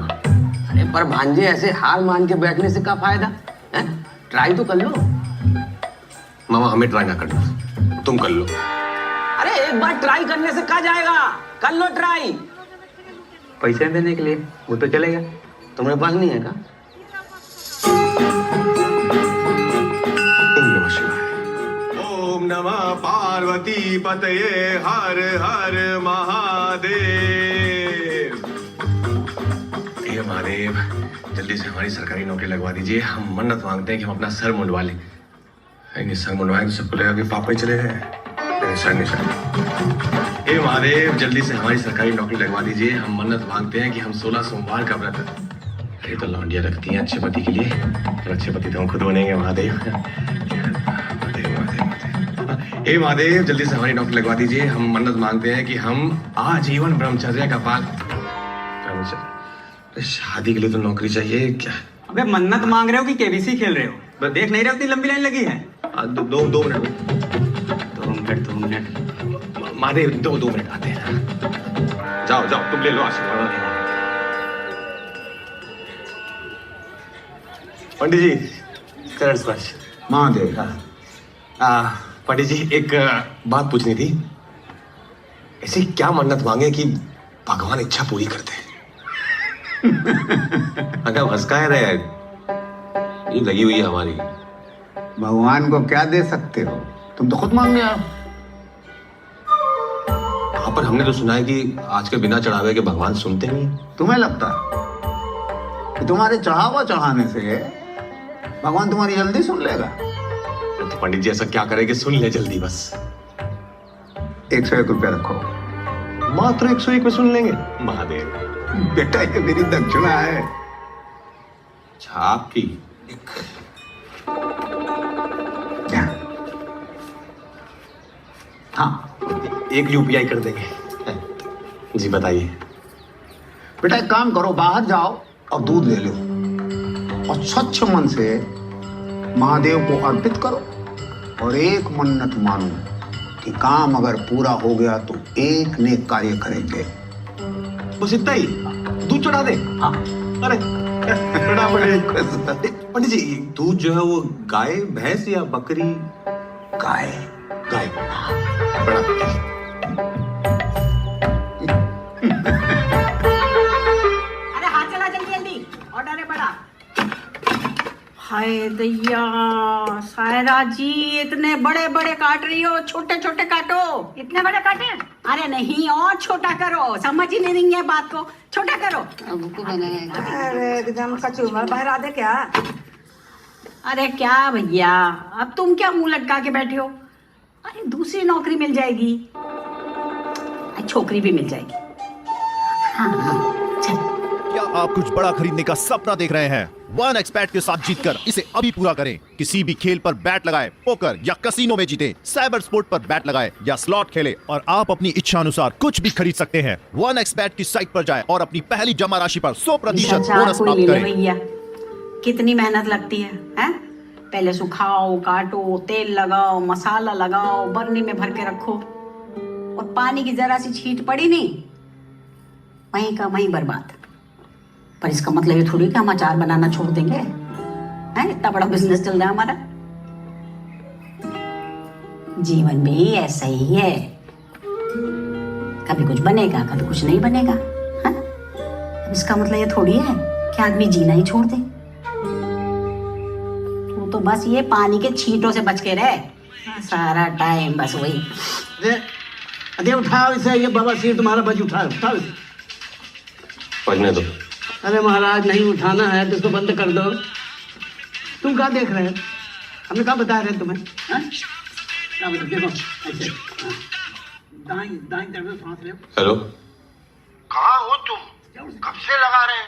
अरे पर भांजे ऐसे हार मान के बैठने से क्या फायदा है? ट्राई तो कर लो। मामा हमें ट्राई ना करना, तुम कर लो। अरे एक बार ट्राई करने से क्या जाएगा, कर लो ट्राई। पैसे देने के लिए वो तो चलेगा, तुम्हारे पास नहीं है क्या? ओम नमः शिवाय। ओम नमः पार्वती पतये हर हर महादेव। हे महादेव, जल्दी से हमारी सरकारी नौकरी लगवा दीजिए। हम मन्नत मांगते हैं कि हम अपना सर मुंडवा लें। नहीं सर मुंडवाएं तो सबको लगेगा कि पापा ही चले गए। नहीं सर नहीं सर। हे महादेव, जल्दी से हमारी सरकारी नौकरी लगवा दीजिए। हम मन्नत मांगते हैं कि हम 16 सोमवार का व्रत, ये तो लौंडिया रखती हैं अच्छे पति के लिए, और अच्छे पति तो हम खुद बनेंगे। महादेव महादेव महादेव महादेव। हे महादेव, जल्दी से हमारी नौकरी लगवा दीजिए। हम मन्नत मांगते हैं कि हम आजीवन ब्रह्मचर्य का पालन। शादी के लिए तो नौकरी चाहिए क्या? अबे मन्नत मांग रहे हो कि केबीसी खेल रहे हो? देख नहीं रहे हो इतनी लंबी लाइन लगी है। दो मिनट। 2 मिनट। महादेव, दो मिनट आते हैं। जाओ तुम ले लो आशीर्वाद। पंडित जी, चरण स्पर्श। महादेव। पंडित जी, एक बात पूछनी थी। ऐसी क्या मन्नत मांगे कि भगवान इच्छा पूरी कर दे? अगर हंसका रहे, ये लगी हुई है हमारी। भगवान को क्या दे सकते हो? तुम तो खुद मांगने आओ। हाँ, पर हमने तो सुना है कि आज के बिना चढ़ावे के भगवान सुनते नहीं। तुम्हें लगता है कि तुम्हारे चढ़ावा चढ़ाने से भगवान तुम्हारी जल्दी सुन लेगा? तो पंडित जी ऐसा क्या करे कि सुन ले जल्दी बस? 101 रुपया रखो। मात्र 101 में सुन लेंगे? महादेव बेटा, ये मेरी दक्षिणा है। आपकी हाँ, 1 UPI कर देंगे। जी बताइए। बेटा एक काम करो, बाहर जाओ और दूध ले लो और स्वच्छ मन से महादेव को अर्पित करो और एक मन्नत मानो कि काम अगर पूरा हो गया तो एक नेक कार्य करेंगे। बस इतना ही? दूध चढ़ा दे? हाँ। अरे पंडित जी, दूध जो है वो गाय, भैंस या बकरी? गाय। बड़ा अरे हाथ चला जल्दी, ऑर्डर है बड़ा। हाय दैया, सायरा जी इतने बड़े बड़े काट रही हो, छोटे छोटे काटो। इतने बड़े काटे? अरे नहीं, और छोटा करो, समझ ही नहीं रही है बात को, छोटा करो। अरे एकदम कचूमर बहरा दे क्या? अरे क्या भैया, अब तुम क्या मुंह लटका के बैठे हो? अरे दूसरी नौकरी मिल जाएगी, छोकरी भी मिल जाएगी। हाँ, चल। क्या आप कुछ बड़ा खरीदने का सपना देख रहे हैं? 1xBet के साथ जीतकर इसे अभी पूरा करें। किसी भी खेल पर बैट लगाए, पोकर या कसिनो में जीते, साइबर स्पोर्ट पर बैट लगाए या स्लॉट खेले और आप अपनी इच्छा अनुसार कुछ भी खरीद सकते हैं। 1xBet की साइट पर जाएं और अपनी पहली जमा राशि पर 100% बोनस प्राप्त करें। भैया कितनी मेहनत लगती है, हैं? पहले सुखाओ, काटो, तेल लगाओ, मसाला लगाओ, बर्नी में भर के रखो और पानी की जरा सी छींट पड़ी नहीं, वहीं का वहीं बर्बाद। पर इसका मतलब ये थोड़ी कि हम अचार बनाना छोड़ देंगे, हैं? इतना बड़ा बिजनेस चल रहा है हमारा। जीवन भी ऐसा ही है, कभी कुछ बनेगा, कभी कुछ नहीं बनेगा, हैं? अब इसका मतलब ये थोड़ी है कि आदमी जीना ही छोड़ दे। तो बस ये पानी के छींटों से बच के रहे सारा टाइम, बस वही। अरे उठाओ इसे, ये बाबा सिर तुम्हारा बज, उठाओ इसे। पढ़ने दो। अरे महाराज, नहीं उठाना है तो इसको बंद कर दो। तुम क्या देख रहे हो? हमने क्या बता रहे तुम्हें? देखो ऐसे, दाईं तरफ सांस ले। हेलो, कहाँ हो तुम? कब से लगा रहे हैं?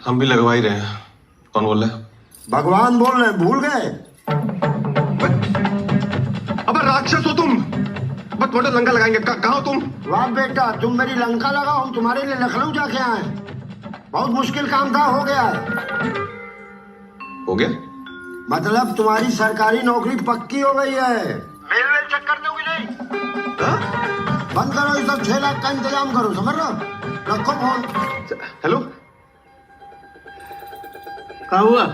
हम भी लगवा ही रहे हैं। कौन बोल रहा है? भगवान बोल रहे, भूल गए? अबे राक्षस हो तुम, बस थोड़ा लंका लगाएंगे। कहाँ हो तुम? वाह बेटा, तुम मेरी लंका लगाओ, हम तुम्हारे लिए लखनऊ जाके आए। बहुत मुश्किल काम था, हो गया है। हो गया? मतलब तुम्हारी सरकारी नौकरी पक्की हो गई है। मेल चेक कर दोगे नहीं? बंद करो ये सब, 6 लाख का इंतजाम करो, समझ रहे? रखो फोन। हेलो, क्या हुआ?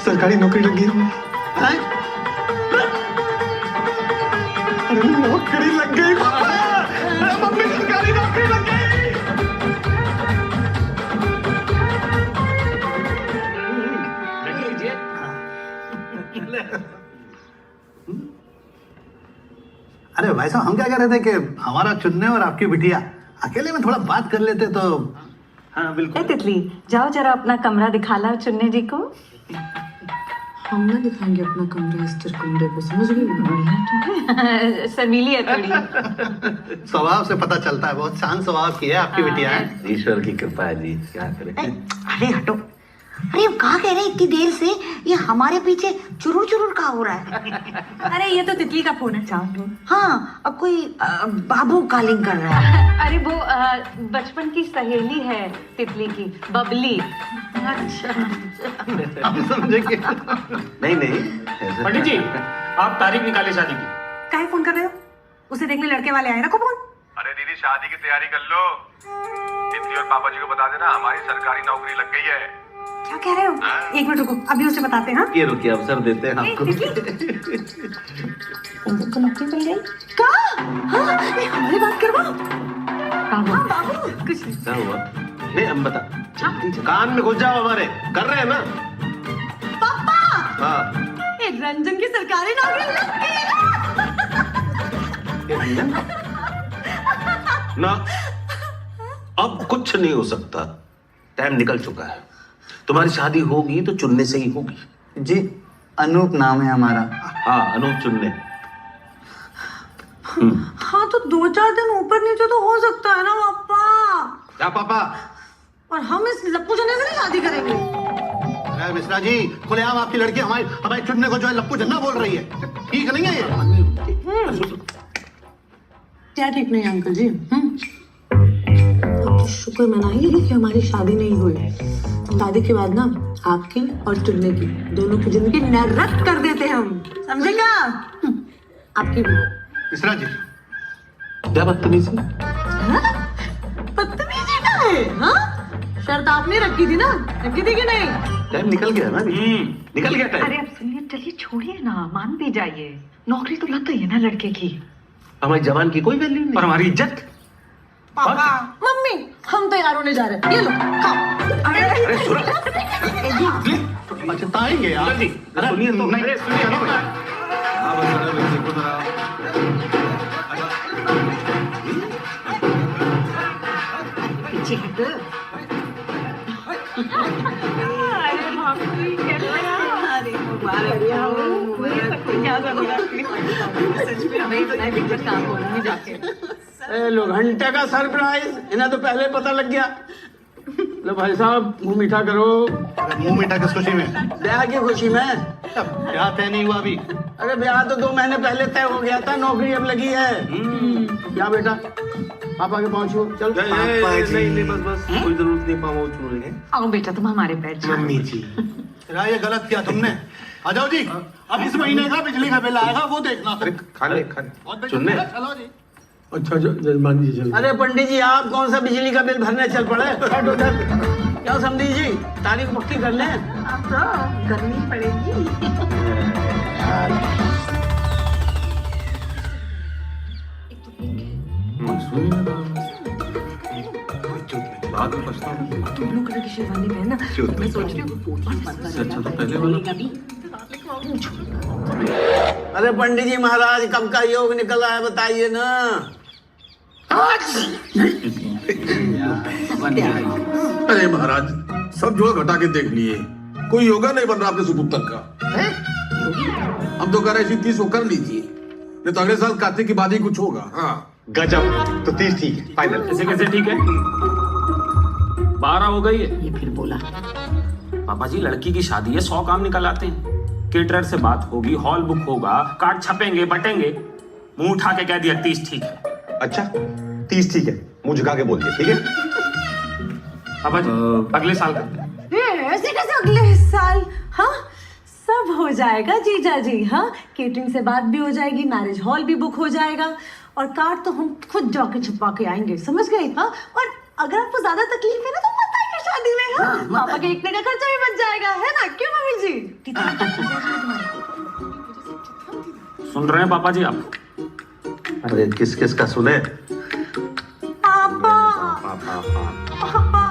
सरकारी नौकरी लगी है। नौकरी लग गई मम्मी, सरकारी नौकरी लग गई। अरे भाई साहब, हम क्या कह रहे थे कि हमारा चुन्ने और आपकी बिटिया अकेले में थोड़ा बात कर लेते तो। हाँ बिल्कुल। तितली, जाओ जरा अपना कमरा दिखा ला चुन्ने जी को। हम ना दिखाएंगे अपना कमरा इस चिरकुंडे को, समझ गई? बढ़िया शर्मीली है थोड़ी। स्वभाव से पता चलता है, बहुत शांत स्वभाव की है आपकी बिटिया है। ईश्वर की कृपा है जी, क्या करें। अरे हटो, अरे अब कहा कह रहे हैं इतनी देर से, ये हमारे पीछे चुरुर चुरुर का हो रहा है। अरे ये तो तितली का फोन है चांद। हाँ, अब कोई बाबू कॉलिंग कर रहा है। अरे वो बचपन की सहेली है तितली की, बबली। अच्छा, हम समझेंगे। नहीं नहीं, पंडित जी आप तारीख निकाले शादी की। काहे फोन कर रहे हो? उसे देखने लड़के वाले आए, रखो फोन। अरे दीदी शादी की तैयारी कर लो। तितली और पापा जी को बता देना हमारी सरकारी नौकरी लग गई है। क्या कह रहे हो? एक मिनट रुको, अभी उसे बताते हैं। ये रुकिए, अवसर देते हैं आपको। तो नौकरी मिल गई। कहाँ? हाँ, ये हमारी बात करवाओ। हाँ बाबू, कुछ नहीं। क्या हुआ? नहीं हम बता, कान में घुस जाओ हमारे, कर रहे हैं ना। पापा, हाँ रंजन की सरकारी नौकरी लग गई ना, अब कुछ नहीं हो सकता, टाइम निकल चुका है। तुम्हारी शादी होगी तो चुनने से ही होगी। जी, अनूप नाम है हमारा। हाँ, अनूप चुनने। हाँ तो 2-4 दिन ऊपर नीचे तो हो सकता है ना पापा। क्या पापा? और हम इस लप्पू जने से नहीं शादी करेंगे। अरे मिश्रा जी, खुलेआम आपकी लड़की हमारे चुनने को जो है लप्पू जन्ना बोल रही है, ठीक नहीं है ये? क्या ठीक नहीं अंकल जी? तो शुक्र मनाइए कि हमारी शादी नहीं हुई। शादी के बाद ना आपकी और चुन्ने की दोनों की जिंदगी नरक कर देते हम, समझेगा? आपकी भी। मिश्रा जी, क्या बदतमीजी? बदतमीजी का है? हाँ, शर्त आपने रखी थी ना, रखी थी कि नहीं? टाइम निकल गया ना, निकल गया टाइम। अरे अब सुनिए, चलिए छोड़िए ना, मान भी जाइए। नौकरी तो लग गई है ना लड़के की। हमारी जवान की कोई वैल्यू नहीं। और हमारी इज्जत। पापा, मम्मी, हम तैयार होने जा रहे हैं, ये लो खाओ। पछताएंगे यार। अरे सुनिए तो, नहीं, चलो भैया। पीछे हट। अरे मुबारक हो, काम करूंगी जाके। लो घंटे का सरप्राइज, इन्हें तो पहले पता लग गया। लो भाई साहब, मुंह मीठा करो। अरे मुंह मीठा किस खुशी में? ब्याह की खुशी में। ब्याह तय नहीं हुआ अभी। अरे ब्याह तो 2 महीने पहले तय हो गया था, नौकरी अब लगी है। क्या बेटा, पापा के पहुंचो, चल। नहीं बस कोई जरूरत नहीं, पापा चुन लेंगे। आओ बेटा, तुम हमारे पैर छाओ। मम्मी जी, ये गलत किया तुमने। आ जाओ जी, अब इस महीने का बिजली का बिल आएगा, वो देखना। अरे खाने चुनने। चलो जी। अच्छा जजमान जी जल्दी। अरे पंडित जी, आप कौन सा बिजली का बिल भरने चल पड़े? हट उधर। क्या समझी जी, तारीख पक्की कर लें। अब तो करनी पड़ेगी। बाद में पछताऊंगा। तुम ब्लू कलर की शेरवानी पहनना, मैं सोच रही हूँ अच्छा तो पहले वाला। अरे पंडित जी महाराज, कब का योग निकला है बताइए ना। अरे महाराज, सब जोड़ घटा के देख लिए, कोई योगा नहीं बन रहा आपके सुपुत्र का। हम तो कह रहे हैं 30 को कर लीजिए, नहीं तो अगले साल कार्तिक की बाद ही कुछ होगा। हाँ गजब, तो 30 ठीक है, फाइनल। ऐसे कैसे ठीक है? 12 हो गई है। ये फिर बोला। पापा जी, लड़की की शादी है, 100 काम निकल आते हैं। केटरर से बात होगी, हॉल बुक होगा, कार्ड छपेंगे, बटेंगे। मुंह उठा के कह दिया 30 ठीक है। अच्छा 30 ठीक है, मुंह झुका के बोल दिया, ठीक है? पापा जी अगले साल करते हैं। ऐसे कैसे अगले साल? हाँ, सब हो जाएगा जीजा जी। हाँ, केटरिंग से बात भी हो जाएगी, मैरिज हॉल भी बुक हो जाएगा, और कार्ड तो हम खुद जाके छपवा के आएंगे, समझ गए? हाँ, और अगर आपको ज्यादा तकलीफ है ना तो मत आइए शादी में। हाँ, पापा के इतने का खर्चा भी बच जाएगा, है ना? क्यों मम्मी जी? सुन रहे हैं पापा जी आप? अरे किस किस का सुने? पापा, पापा,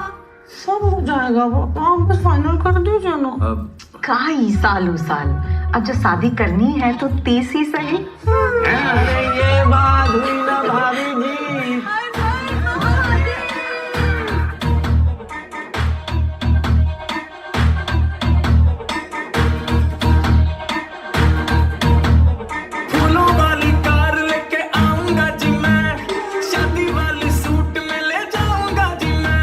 सब हो जाएगा पापा, हम बस फाइनल कर दीजिए ना। काई सालों साल, अब जो शादी करनी है तो 30 ही सही। अरे ये बात हुई ना भाभी जी। फूलों वाली कार लेके आऊंगा जी मैं, शादी वाली सूट में ले जाऊंगा जी मैं।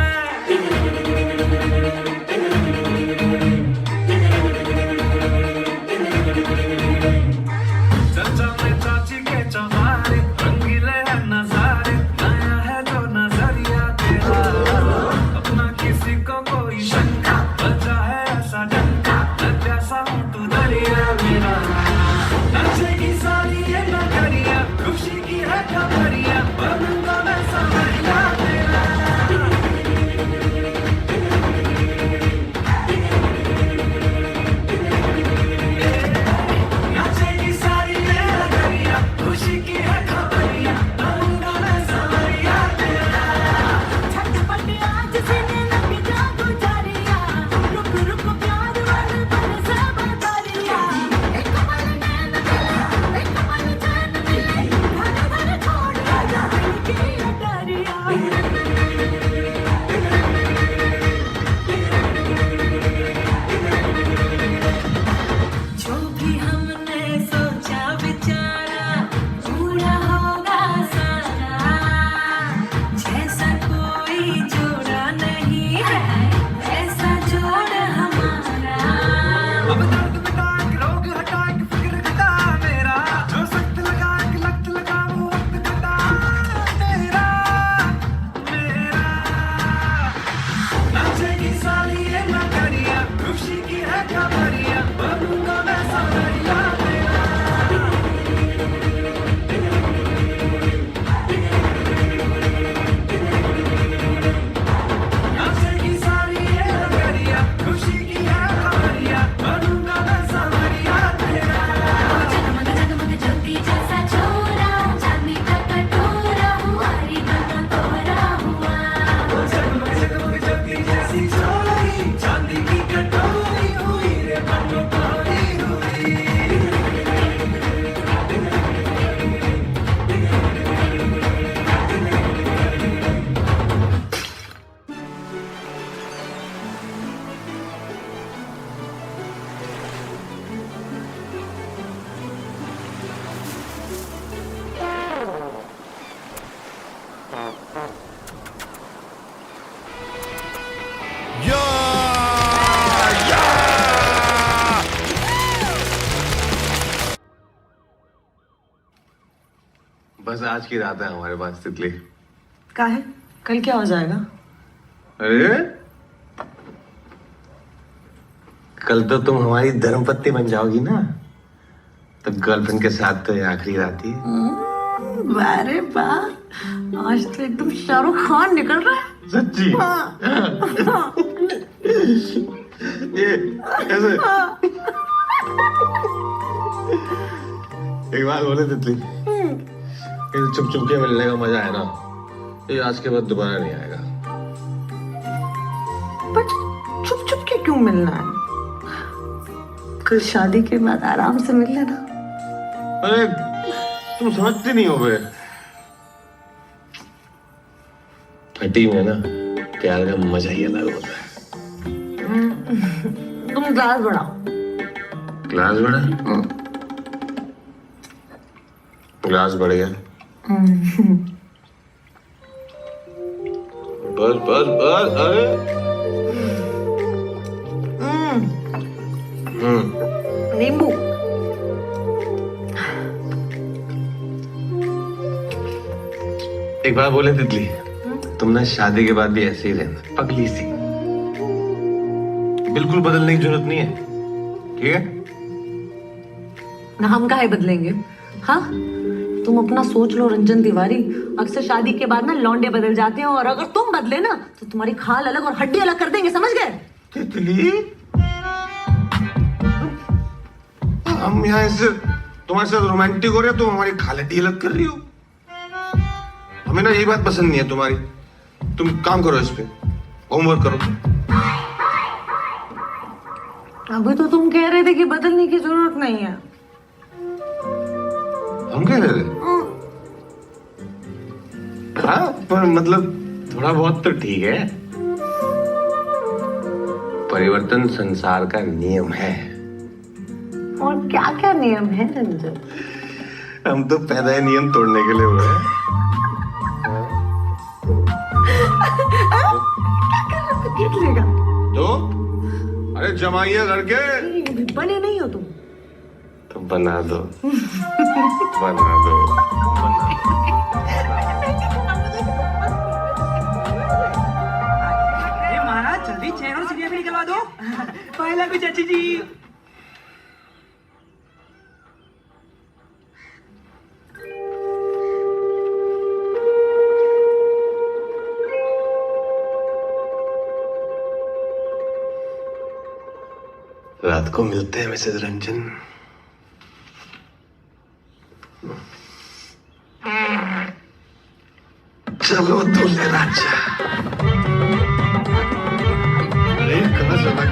बस आज की रात है हमारे पास तितली। का है? कल क्या हो जाएगा? अरे कल तो तुम हमारी धर्मपत्नी बन जाओगी ना, तो गर्लफ्रेंड के साथ तो ये आखिरी रात ही है। अरे वाह, आज तो एकदम शाहरुख खान निकल रहा है। सच्ची? ये कैसे? एक बात बोले तितली, ये चुप चुप के मिलने का मजा है ना, ये आज के बाद दोबारा नहीं आएगा। पर चुप चुप के क्यों मिलना है? कल शादी के बाद आराम से मिल लेना। अरे तुम समझती नहीं हो बे, फटी में ना प्यार का मजा ही अलग होता है। तुम ग्लास बढ़ाओ। ग्लास बढ़ा? ग्लास बढ़ गया। बस बस बस। अरे नींबू। एक बात बोले तितली, तुम ना शादी के बाद भी ऐसे ही रहना, पगली सी, बिल्कुल बदलने की जरूरत नहीं है, ठीक है? ना हम काहे बदलेंगे? हाँ, तुम अपना सोच लो रंजन तिवारी, अक्सर शादी के बाद ना लौंडे बदल जाते हैं, और अगर तुम बदले ना तो तुम्हारी खाल अलग और हड्डी अलग कर देंगे, समझ गए? तितली, हम यहाँ से तुम्हारे साथ रोमांटिक हो रहे हो, तुम हमारी खाल हड्डी अलग कर रही हो। हमें ना यही बात पसंद नहीं है तुम्हारी। तुम काम करो इस पे, होमवर्क करो। अभी तो तुम कह रहे थे कि बदलने की जरूरत नहीं है। हम कह रहे थे? हाँ, पर मतलब थोड़ा बहुत तो ठीक है। परिवर्तन संसार का नियम है। और क्या क्या नियम है रंजन? हम तो पैदा ही नियम तोड़ने के लिए हुए हैं। तो अरे जमाइए घर के। बने नहीं हो तुम तो बना दो। बना दो। महाराज जल्दी चेहरा और सीढ़ियां भी निकलवा दो। पहला भी चाची जी। रात को मिलते हैं मिसेज रंजन। चलो दूल्हे राजा। अरे कहाँ जा रहा है?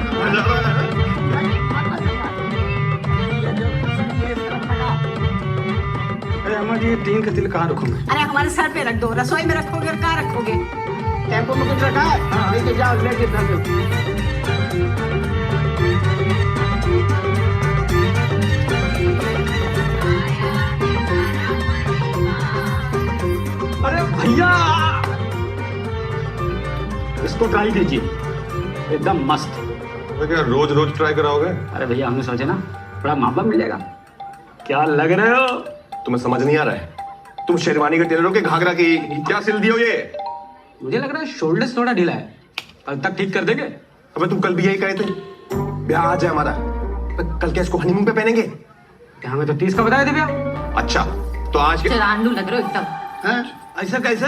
अरे अम्मा जी, ये टीन का तिल कहाँ रखूं मैं? अरे हमारे सर पे रख दो, रसोई में रखोगे और कहाँ रखोगे? टेम्पो में कुछ रखा है? हाँ, लेके जाओ, लेके जाओ। अरे भैया, इसको ट्राई कीजिए, एकदम मस्त। तो क्या रोज रोज ट्राई कराओगे? अरे भैया, हमने सोचे ना बड़ा मामला मिल जाएगा। क्या लग रहे हो? तुम्हें समझ नहीं आ रहा है? तुम शेरवानी के टेलर हो के घाघरा की क्या सिल दियो ये? मुझे लग रहा है शोल्डर्स थोड़ा ढीला है, कल तक ठीक कर देंगे। अबे तुम कल भी यही कहे थे, ब्याह आज है हमारा, कल क्या इसको हनीमून पे पहनेंगे? हमें तो 30 का बताया थे भैया। अच्छा, तो आज के चरांडू लग रहे हो एकदम। हैं? ऐसा कैसे?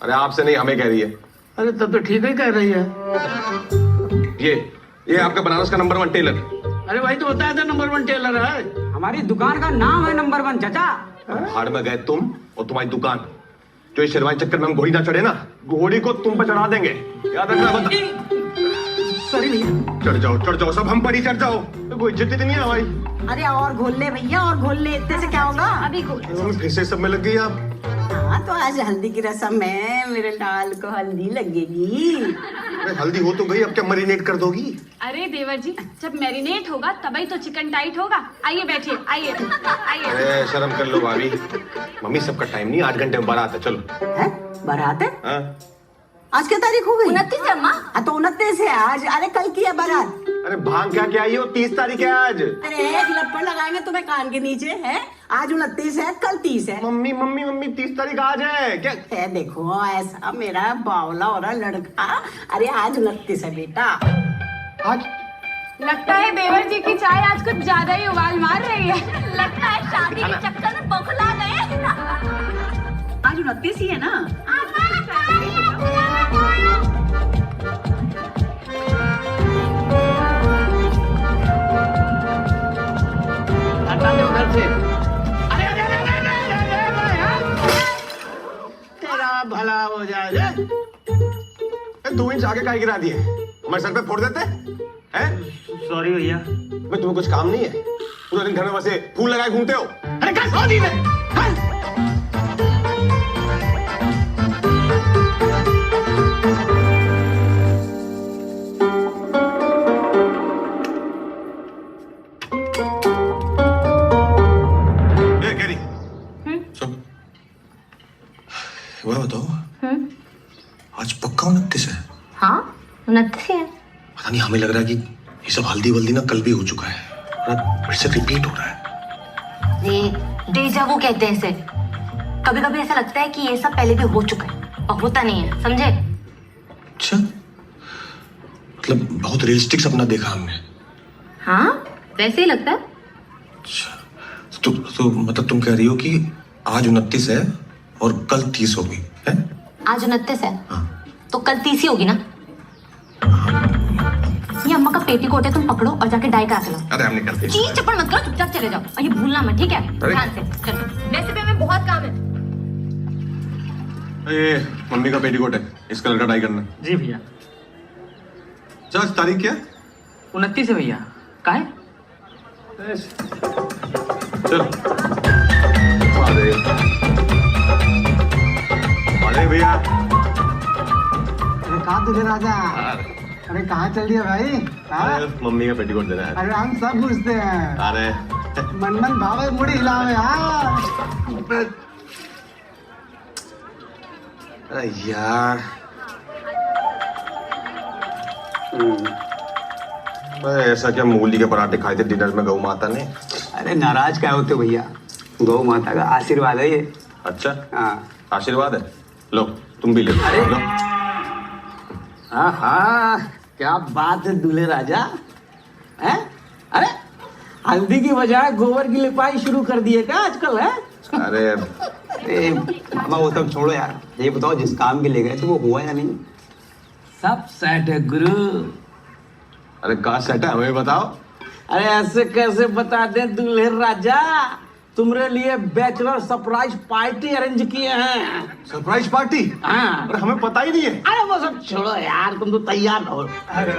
अरे आपसे नहीं, हमें कह रही है। अरे तब तो ठीक ही कह रही है। ये आपका बनारस का नंबर 1 टेलर। अरे वही तो बताया था, नंबर 1 टेलर है। हमारी दुकान का नाम है नंबर 1 चाचा। भाड़ में गए तुम और तुम्हारी दुकान। जो इस शेरवानी चक्कर में हम घोड़ी ना चढ़े ना, घोड़ी को तुम पर चढ़ा देंगे, याद रखना। सॉरी भैया। चढ़ जाओ, सब हम पर ही चढ़ जाओ, कोई इज्जत ही नहीं है हमारी। अरे और घोल ले भैया, और घोल ले, इतने से क्या होगा? अभी घोल। फिर से सब में लग गई आप। हाँ, तो आज हल्दी की रस्म है, मेरे लाल को हल्दी लगेगी। अरे हल्दी हो तो गई, अब क्या मरीनेट कर दोगी? अरे देवर जी, जब मैरिनेट होगा तभी तो चिकन टाइट होगा। आइए बैठिए, आइए आइए। अरे शर्म कर लो भाभी। मम्मी, सबका टाइम नहीं, 8 घंटे में बारात है, चलो। है? बारात है? हाँ? आज क्या तारीख हो गई? 29 है अम्मा। हाँ, तो 29 है आज। अरे कल की है बारात। अरे भांग क्या क्या आई हो, 30 तारीख है आज। अरे एक लपड़ लगाएंगे तुम्हें कान के नीचे, है? आज 29 है, कल 30 है। मम्मी मम्मी मम्मी 30 तारीख आज है क्या? देखो ऐसा मेरा बावला हो रहा लड़का। अरे आज 29 है बेटा। आज लगता है देवर जी की चाय आज कुछ ज्यादा ही उबाल मार रही है। लगता है शादी के चक्कर में बौखला गए। आज 29 ही है ना? हटा दे उधर से। तेरा भला हो जाए। 2 इंच आगे काहे गिरा दिए? हमारे सर पे फोड़ देते हैं? सॉरी भैया। मैं तुम्हें कुछ काम नहीं है? पूरा दिन घर में बसे फूल लगाए घूमते हो। अरे क्या सॉरी है? कैरी सुन, वह बताओ आज पक्का 29 है? हाँ 29 है। पता नहीं, हमें लग रहा है कि ये सब हल्दी वल्दी ना कल भी हो चुका है, फिर से रिपीट हो रहा है। ये डेजा वू कहते हैं इसे। कभी कभी ऐसा लगता है कि ये सब पहले भी हो चुका है और होता नहीं है, समझे? अच्छा, मतलब बहुत रियलिस्टिक सपना देखा हमने। हाँ वैसे ही लगता है। तो मतलब तुम कह रही हो कि आज 29 है और कल 30 होगी है? आज 29 है तो कल 30 ही होगी ना? ये अम्मा का पेटीकोट है, तुम पकड़ो और जाके डाई करा लो। अरे हम निकलते हैं। चीज चपड़ मत करो, चुपचाप चले जाओ और ये भूलना मत, ठीक है? ध्यान से चलो, वैसे भी हमें बहुत काम है। ये मम्मी का पेटीकोट है, इस कलर का डाई करना। जी भैया। आज तारीख क्या है? 29 है भैया। का है? चलो अरे भैया, अरे कहाँ तुझे राजा? अरे कहाँ चल दिया भाई? अरे मम्मी का पेटीकोट देना है। अरे हम सब पूछते हैं। अरे मन भावे मुड़ी हिलावे। अरे यार, ऐसा क्या मूली के पराठे खाए थे डिनर में गौ माता ने? अरे नाराज क्या होते भैया, गौ माता का आशीर्वाद है ये। अच्छा हाँ आशीर्वाद है, लो तुम भी ले लो। लो। हाँ क्या बात है दूल्हे राजा। हैं? अरे हल्दी की बजाय गोबर की लिपाई शुरू कर दिए क्या आजकल? है अरे मामा वो सब छोड़ो यार, ये बताओ जिस काम के लिए गए थे वो हुआ या नहीं? सब सेट है गुरु। अरे कहाँ सेट है, हमें बताओ। अरे ऐसे कैसे बता दे दूल्हे राजा, तुम्हारे लिए बैचलर सरप्राइज पार्टी अरेंज किए हैं। Surprise party? हाँ। अरे हमें पता ही नहीं है। अरे वो सब छोड़ो यार, तुम तो तैयार हो। अरे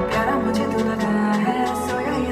प्यारा मुझे तू लगा है, सोया ही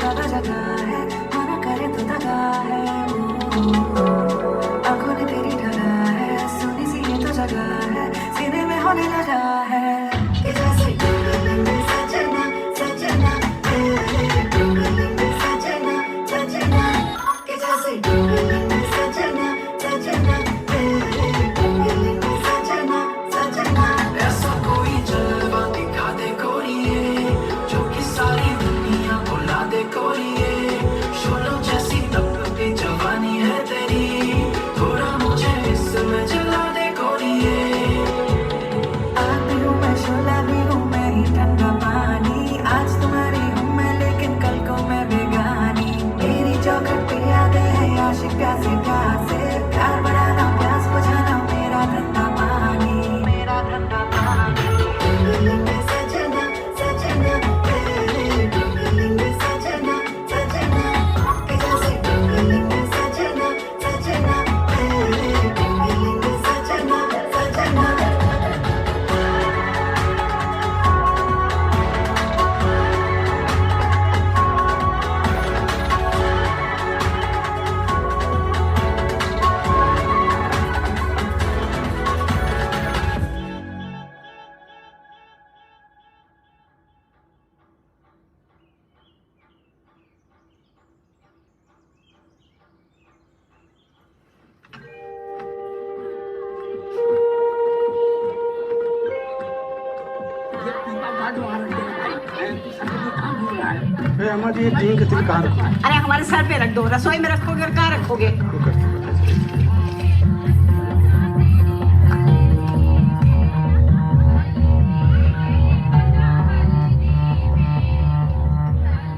अम्मा जी, टीन के तिल कहाँ रखोगे? अरे हमारे सर पे रख दो, रसोई में रखोगे और कहाँ रखोगे?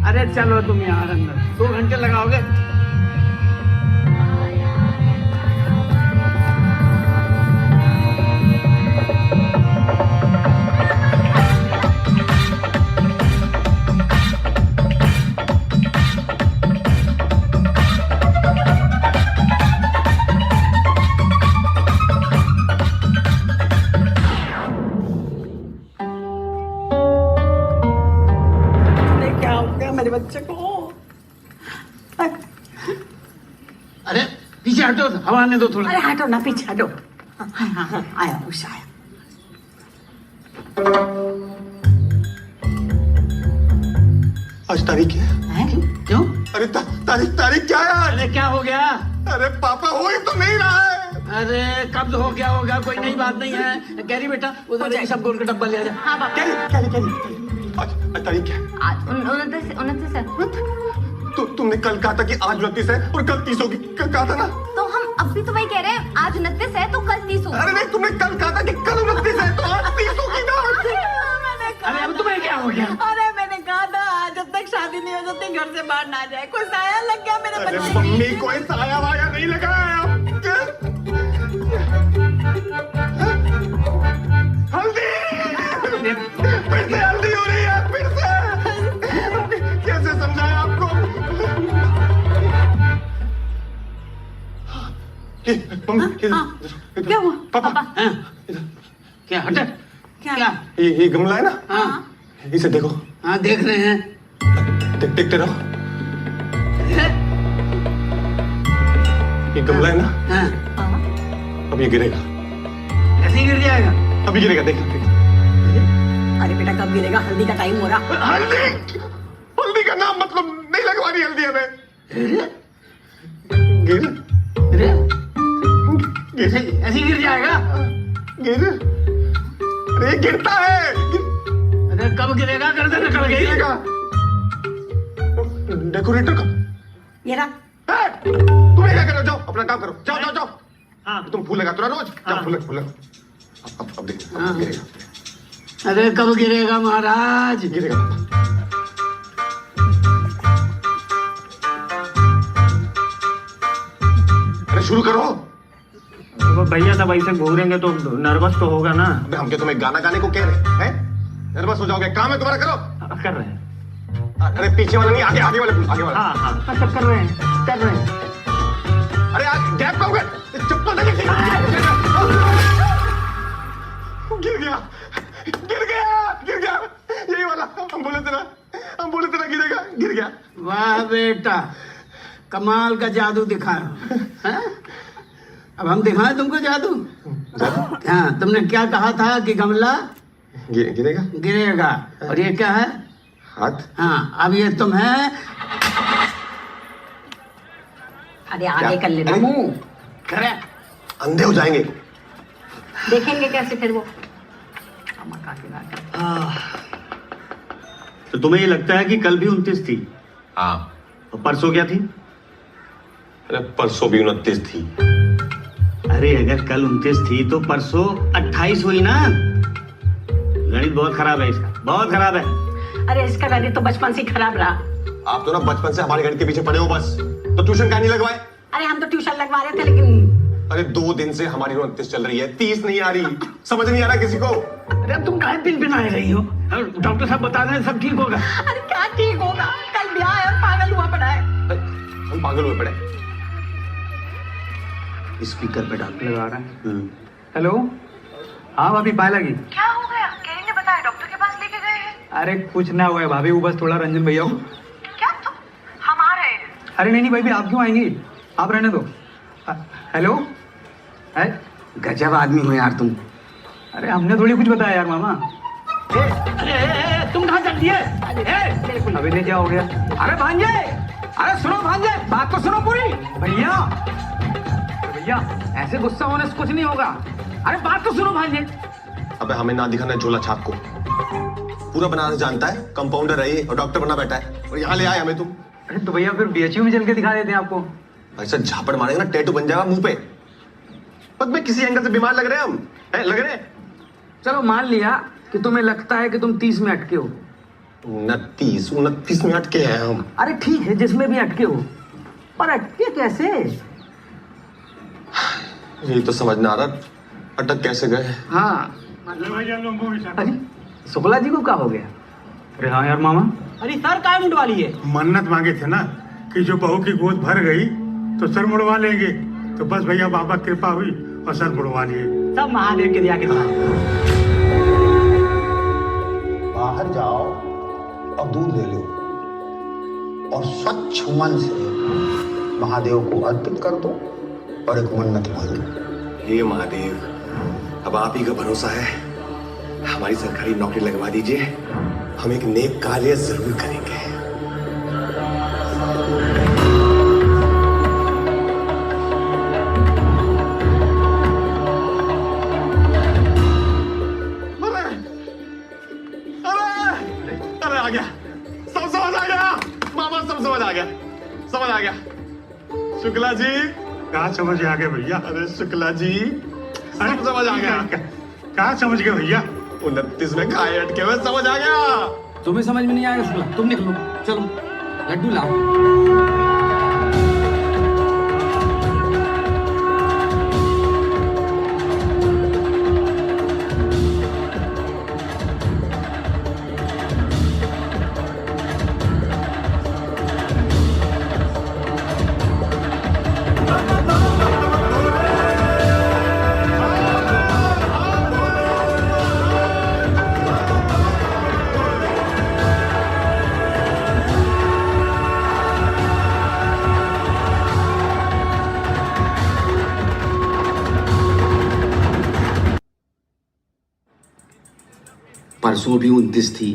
अरे चलो तुम यार अंदर, 2 घंटे लगाओगे? क्या हो गया मेरे बच्चे को? अरे पीछे हटो, हवा आने दो थोड़ा। अरे हटो ना, पीछे हटो। हाँ हाँ हाँ, आया उषा आया। आज तारीख क्या है? क्यों? अरे तारीख क्या है आज? अरे क्या हो गया? अरे पापा हो ही तो नहीं रहा है। अरे कब हो गया होगा, कोई नई बात नहीं है। कैरी बेटा उधर एक सब गोल का डब्बा ले आ जा। हाँ पापा। आज तारीख क्या है? आज 29 है। तुमने कल कहा था कि आज 29 है और कल 30 होगी, कहा था ना? तो हम अब भी तो वही कह रहे हैं, आज 29 है तो कल 30 होगा। अरे नहीं, तुमने कल कहा था कि कल 29 है तो आज 30 होगी ना? अरे अब तुम्हें क्या हो गया? अरे मैंने कहा था जब तक शादी नहीं हो जब तक घर से बाहर ना जाए। कोई साया लग गया मेरे अरे बच्चे मम्मी, कोई साया वाया नहीं लगा है। हल्दी, फिर से हल्दी हो रही है, फिर से। कैसे समझाए आपको? क्या हुआ? पापा, क्या हटे? क्या? ये गमला है ना? हाँ इसे देखो। हाँ देख रहे हैं। देखते रहो। ये गमला है ना? हाँ। अब ये गिरेगा। ऐसे ही गिर जाएगा? अभी गिरेगा, देख। अरे बेटा कब गिरेगा? हल्दी का टाइम हो रहा। हल्दी का नाम मतलब नहीं लगवानी हल्दी हमें। ऐसे ही गिर जाएगा? अरे गिरता है। अरे कब गिरेगा? गर्दन निकल गई। डेकोरेटर का ये रहा। तुम्हें क्या करो? जाओ अपना काम करो, जाओ जाओ जाओ। हाँ तुम फूल लगाते हो ना रोज, जाओ फूल लगा। अब देख, गिरेगा। अरे कब गिरेगा महाराज? गिरेगा। अरे शुरू करो। भैया सब ऐसे घूरेंगे तो नर्वस तो होगा ना। अबे हम क्या तुम्हें गाना गाने को कह रहे हैं? नर्वस हो जाओगे। काम है तुम्हारा, करो। कर रहे हैं। अरे पीछे वाला नहीं, आगे वाला। हाँ सब कर रहे हैं। अरे यार गैप कहोगे, चप्पल लगे। गिर गया। यही वाला हम बोले थे ना गिर गया। वाह बेटा, कमाल का जादू दिखाया। हैं? अब हम दिखाएं तुमको जादू? हाँ, तुमने क्या कहा था कि गमला गिरेगा। और ये क्या है? हाथ। हाँ, अब ये तुम्हें अरे आगे कर लेना मुंह। करे अंधे हो जाएंगे। देखेंगे कैसे फिर वो? तो तुम्हें ये लगता है कि कल भी 29 थी? हाँ। और परसों क्या थी? अरे परसों भी 29 थी। अरे अगर कल 29 थी तो परसों 28 हुई ना। गणित बहुत खराब है इसका, बहुत खराब है। अरे इसका गणित तो बचपन से खराब रहा। आप तो ना बचपन से हमारे गणित के पीछे पड़े हो बस। तो ट्यूशन क्या नहीं लगवाए? अरे हम तो ट्यूशन लगवा रहे थे लेकिन अरे 2 दिन से हमारी 29 चल रही है, 30 नहीं आ रही। समझ नहीं आ रहा किसी को। अरे अब तुम काहे पिन रही हो? डॉक्टर साहब बता रहे हैं सब ठीक होगा। अरे क्या ठीक होगा? कल ब्याह है और पागल हुआ पड़ा है। हम पागल हुए पड़े। स्पीकर पे डाल लगा रहा है। हेलो, हाँ भाभी पाए लगी। क्या हो गया? कैरी ने बताया डॉक्टर के पास लेके गए हैं। अरे कुछ ना हुआ है भाभी, वो बस थोड़ा रंजन भैया को। क्या तुम? हम आ रहे हैं। अरे नहीं भाई, आप क्यों आएंगी? आप रहने दो। हेलो है? गजब आदमी हो यार तुम। अरे हमने थोड़ी कुछ बताया यार मामा। अरे तुम कहाँ चल दिए? अभी नहीं क्या हो गया? अरे भांजे, अरे सुनो भांजे, बात तो सुनो पूरी। भैया ऐसे गुस्सा होने से कुछ नहीं होगा। अरे बात तो सुनो भांजे। अबे हमें ना दिखाना झोला छाप को। पूरा बनारस जानता है, कंपाउंडर है ये और डॉक्टर बना बैठा है, और यहाँ ले आए हमें तुम। अरे तो भैया फिर बीएचयू में चल के दिखा देते हैं आपको। ऐसा झापड़ मारेंगे ना टैटू बन जाएगा मुंह पे। पग में किसी एंगल से बीमार लग रहे हैं हम, लग रहे हैं। चलो मान लिया कि तुम्हें लगता है कि तुम 30 में अटके हो। 29 में अटके हैं हम। अरे ठीक है, जिसमें भी अटके हो, पर अटके कैसे? यही तो समझ ना आ रहा, अटक कैसे गए। हाँ भैया लोगों के साथ अरे शुक्ला जी को क्या हो गया? अरे हाँ यार मामा। अरे सर काय मुंडवा लिए? मन्नत मांगे थे ना कि जो बहू की गोद भर गई तो सर मुड़वा लेंगे, तो बस भैया बाबा कृपा हुई और सर मुड़वा लिए। सब महादेव के दिया के बाहर जाओ और दूध ले लो और स्वच्छ मन से महादेव को अर्पित कर दो और एक मन्नत मांगो। हे महादेव, अब आप ही का भरोसा है, हमारी सरकारी नौकरी लगवा दीजिए, हम एक नेक कार्य जरूर करेंगे। अरे आ गया, सब समझ आ गया मामा, सब समझ आ गया, समझ आ गया। शुक्ला जी कहाँ समझ आ गए भैया? अरे शुक्ला जी सब समझ आ गया। कहाँ समझ गए भैया? 29 में खाए अटके हुए समझ आ गया। तुम्हें समझ में नहीं आएगा शुक्ला, तुम निकलो, चलो लड्डू लाओ। परसों भी 29 थी,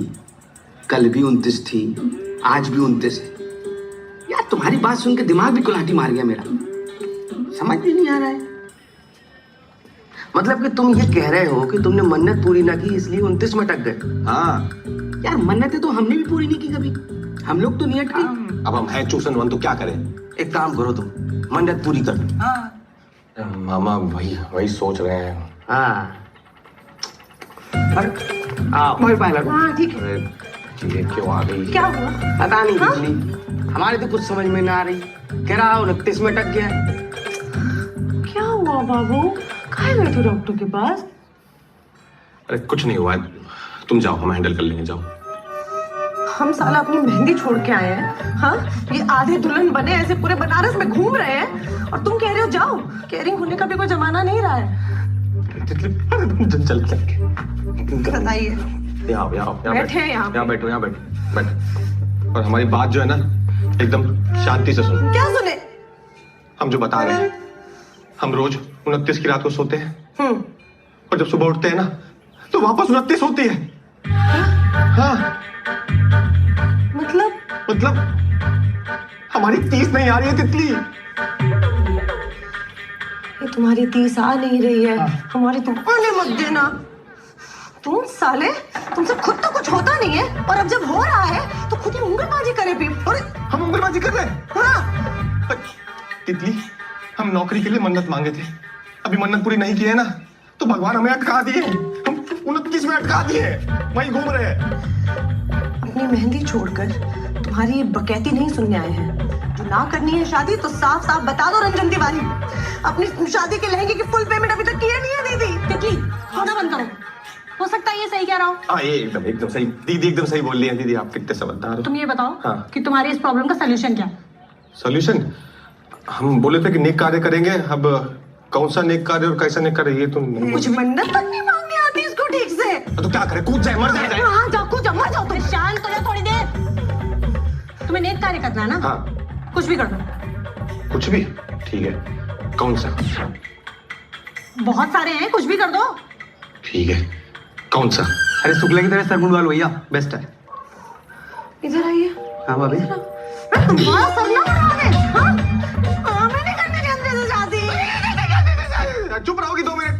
कल भी 29 थी, आज भी 29 है। यार तुम्हारी बात सुन के दिमाग भी कुल्हाड़ी मार गया मेरा, समझ में नहीं आ रहा है। मतलब कि तुम ये कह रहे हो कि तुमने मन्नत पूरी ना की इसलिए 29 में अटक गए? हाँ यार मन्नतें तो हमने भी पूरी नहीं की कभी, हम लोग तो नहीं अटके। अब हम हैं चूसन वन, तो क्या करें? एक काम करो, तुम मन्नत पूरी कर दो। मामा वही सोच रहे हैं। हाँ आओ मेरे पास लगो। हाँ ठीक है। अरे ये क्यों आ गई? क्या हुआ? पता नहीं बिजली, हमारे तो कुछ समझ में ना आ रही। कह रहा 29 में अटक गया। क्या हुआ बाबू? कहाँ गए थे डॉक्टर के पास? अरे कुछ नहीं हुआ, तुम जाओ, हम हैंडल कर लेंगे, जाओ। हम साला अपनी मेहंदी छोड़ के आए हैं, हाँ? ये आधे दुल्हन बने ऐसे पूरे बनारस में घूम रहे हैं और तुम कह रहे हो जाओ। केयरिंग होने का भी कोई जमाना नहीं रहा है। चल बताइए। यहाँ बैठे हैं यहाँ बैठो। और हमारी बात जो है ना एकदम शांति से सुनो। क्या सुने? हम जो बता रहे हैं, हम रोज 29 की रात को सोते हैं और जब सुबह उठते हैं ना तो वापस 29 होती है। हाँ मतलब हमारी 30 नहीं आ रही है तितली। ये तुम्हारी 30 आ नहीं रही है, हमारी तुम आने मत देना। तुम साले, तुमसे खुद तो कुछ होता नहीं है और अब जब हो रहा है तो खुद ही उंगलबाजी करे भी। और हम उंगलबाजी कर रहे हैं? हाँ तितली, हम नौकरी के लिए मन्नत मांगे थे, अभी मन्नत पूरी नहीं की है ना तो भगवान हमें अटका दिए, हम 29 में अटका दिए, वहीं घूम रहे हैं। अपनी मेहंदी छोड़कर तुम्हारी ये बकैती नहीं सुनने आए हैं। जो ना करनी है शादी तो साफ साफ बता दो रंजन तिवारी। अपनी शादी के लहंगे की फुल पेमेंट अभी तक किया नहीं है दीदी। तितली होना बंद करो, हो सकता है ये सही कह रहा हो। हाँ ये एकदम सही, दीदी एकदम सही बोल रही है। दीदी आप कितने समझदार हो। तुम ये बताओ हाँ। कि तुम्हारी इस प्रॉब्लम का सोल्यूशन क्या है? सोल्यूशन? हम बोले थे कि नेक कार्य करेंगे, अब कौन सा नेक कार्य और कैसा नेक कार्य ये तो कुछ मन्नत तक नहीं मांगनी आती इसको ठीक से। तो क्या करे, कूद जाए, मर जाए। हाँ जाओ, कूद जाओ, मर जाओ तुम। शांत हो जाओ थोड़ी देर। तुम्हें नेक कार्य करना है ना? हाँ कुछ भी कर दो। कुछ भी? ठीक है, कौन सा? बहुत सारे हैं, कुछ भी कर दो। ठीक है, कौन सा? अरे शुक्ला की तरह सर मुंडवा लो भैया, बेस्ट है। इधर आइए। हाँ भाभी। तुम्हारा सर ना मुड़वा दे, हाँ? मैं नहीं करने देंगे से शादी। चुप रहोगी 2 मिनट?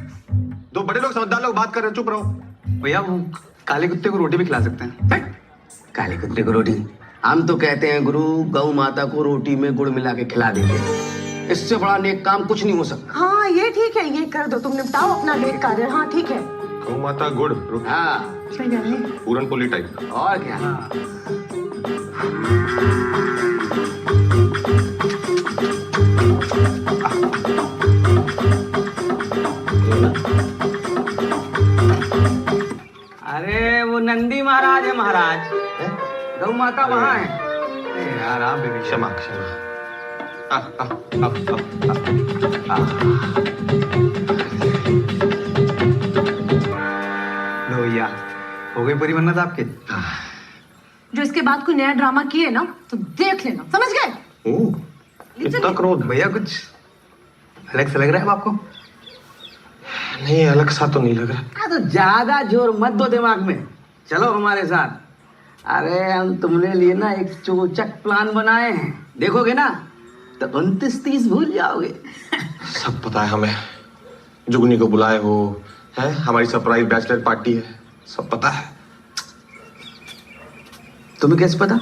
2 बड़े लोग समझदार लोग बात कर रहे हैं, चुप रहो। भैया वो काले कुत्ते को रोटी भी खिला सकते हैं। काले कुत्ते को रोटी? हम तो कहते हैं गुरु, गौ माता को रोटी में गुड़ मिला के खिला देंगे। इससे बड़ा नेक काम कुछ नहीं हो सकता। हाँ ये ठीक है, ये कर दो, तुम निपटाओ अपना नेक कार्य। हाँ ठीक है। गौ माता गुड़, हाँ पूरन पोली टाइप। और क्या। अरे वो नंदी महाराज है महाराज, गौ माता वहाँ है। अरे यार आप भी क्षमा क्षमा। लो भैया, हो गई पूरी मन्नत आपकी। जो इसके बाद कोई नया ड्रामा किए ना तो देख लेना, समझ गए? इतना क्रोध भैया, कुछ अलग सा लग रहा है अब आपको? नहीं, अलग सा तो नहीं लग रहा। तो ज्यादा जोर मत दो दिमाग में, चलो हमारे साथ। अरे हम तुमने लिए ना एक चोचक प्लान बनाए हैं, देखोगे ना तो 29-30 भूल जाओगे। सब पता है हमें, जुगनी को बुलाए हो, है हमारी सरप्राइज बैचलर पार्टी है, सब पता है। तुम्हें कैसे पता?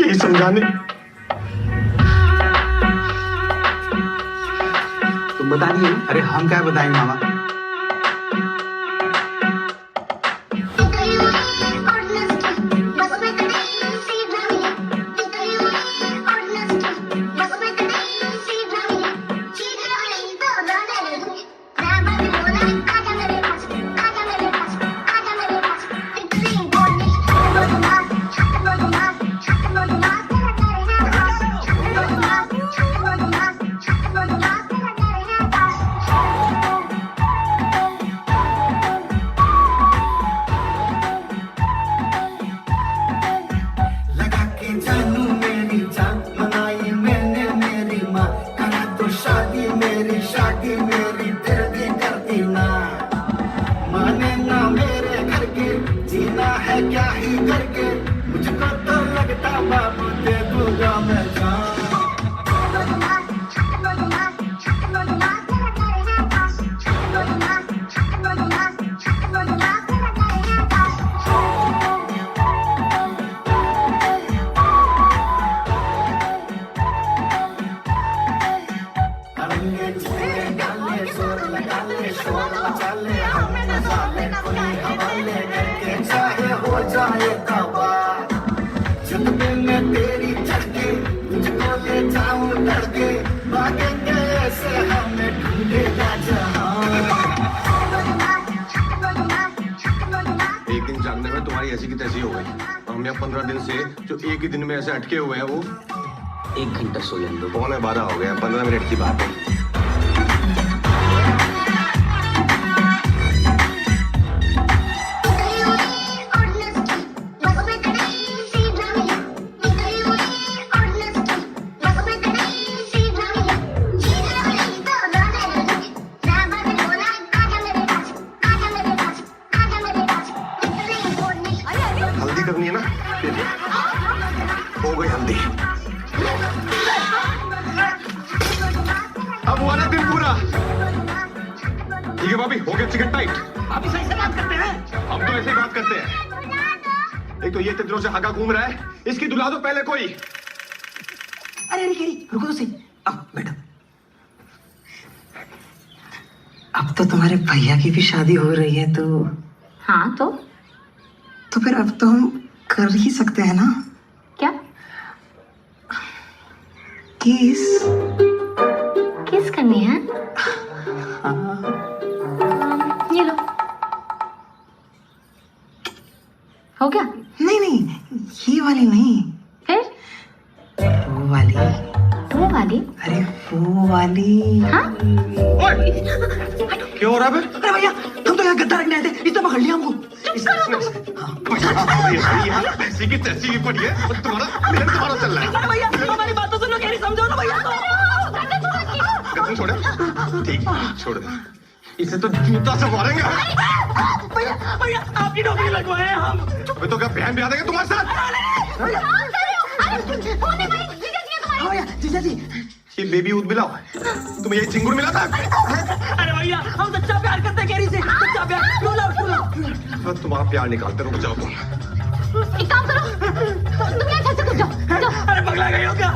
ये समझाने तुम बता दिए? अरे हम क्या बताएंगे मामा। एक दिन जानने में तुम्हारी ऐसी की तैसी हो गई, और हम यहाँ 15 दिन से जो एक ही दिन में ऐसे अटके हुए हैं, वो 1 घंटा सो लेने दो। 11:15 हो गया, 15 मिनट की बात है। हल्दी करनी है ना, हो गई हल्दी। अब हुआ ना दिन पूरा। ठीक है भाभी, हो गया चिकन टाइट। अभी सही से बात करते हैं। हम तो ऐसे ही बात करते हैं। एक तो ये तितरों से हका घूम रहा है, इसकी दुला दो पहले कोई। अरे रुको तो सही। अब बैठो। अब तो तुम्हारे भैया की भी शादी हो रही है, तो हाँ तो फिर अब तो हम कर ही सकते हैं ना? क्या? किस करनी है? ये लो। हो गया? नहीं, ये वाली नहीं। फिर? वो वाली। वो वाली? अरे वो वाली। हाँ? क्या हो रहा है? अरे भैया, हम तो यहाँ गद्दा रखने आए थे, इसने पकड़ लिया हमको। ऐसी की तैसी की पड़ी है, और तुम्हारा चल रहा है। अरे भैया, हमारी बात तो सुनो, कह रही समझो ना भैया। कसम छोड़े? ठीक है, छोड़ दे। इसे तो जूता से मारेंगे। भैया, आपकी नौकरी लगवाए हैं हम। अबे तो क्या बहन भी आ देगा तुम्हारे साथ? भैया, जीजा जी, ये बेबी दूध मिला, तुम्हें ये चिंगुर मिला था? अरे भैया, हम सच्चा प्यार करते हैं, तुम्हारा प्यार निकालते रुक जाओ तुम। एक काम करो, तुम यहाँ छत से कूद जाओ, जाओ। अरे पगला गई हो क्या?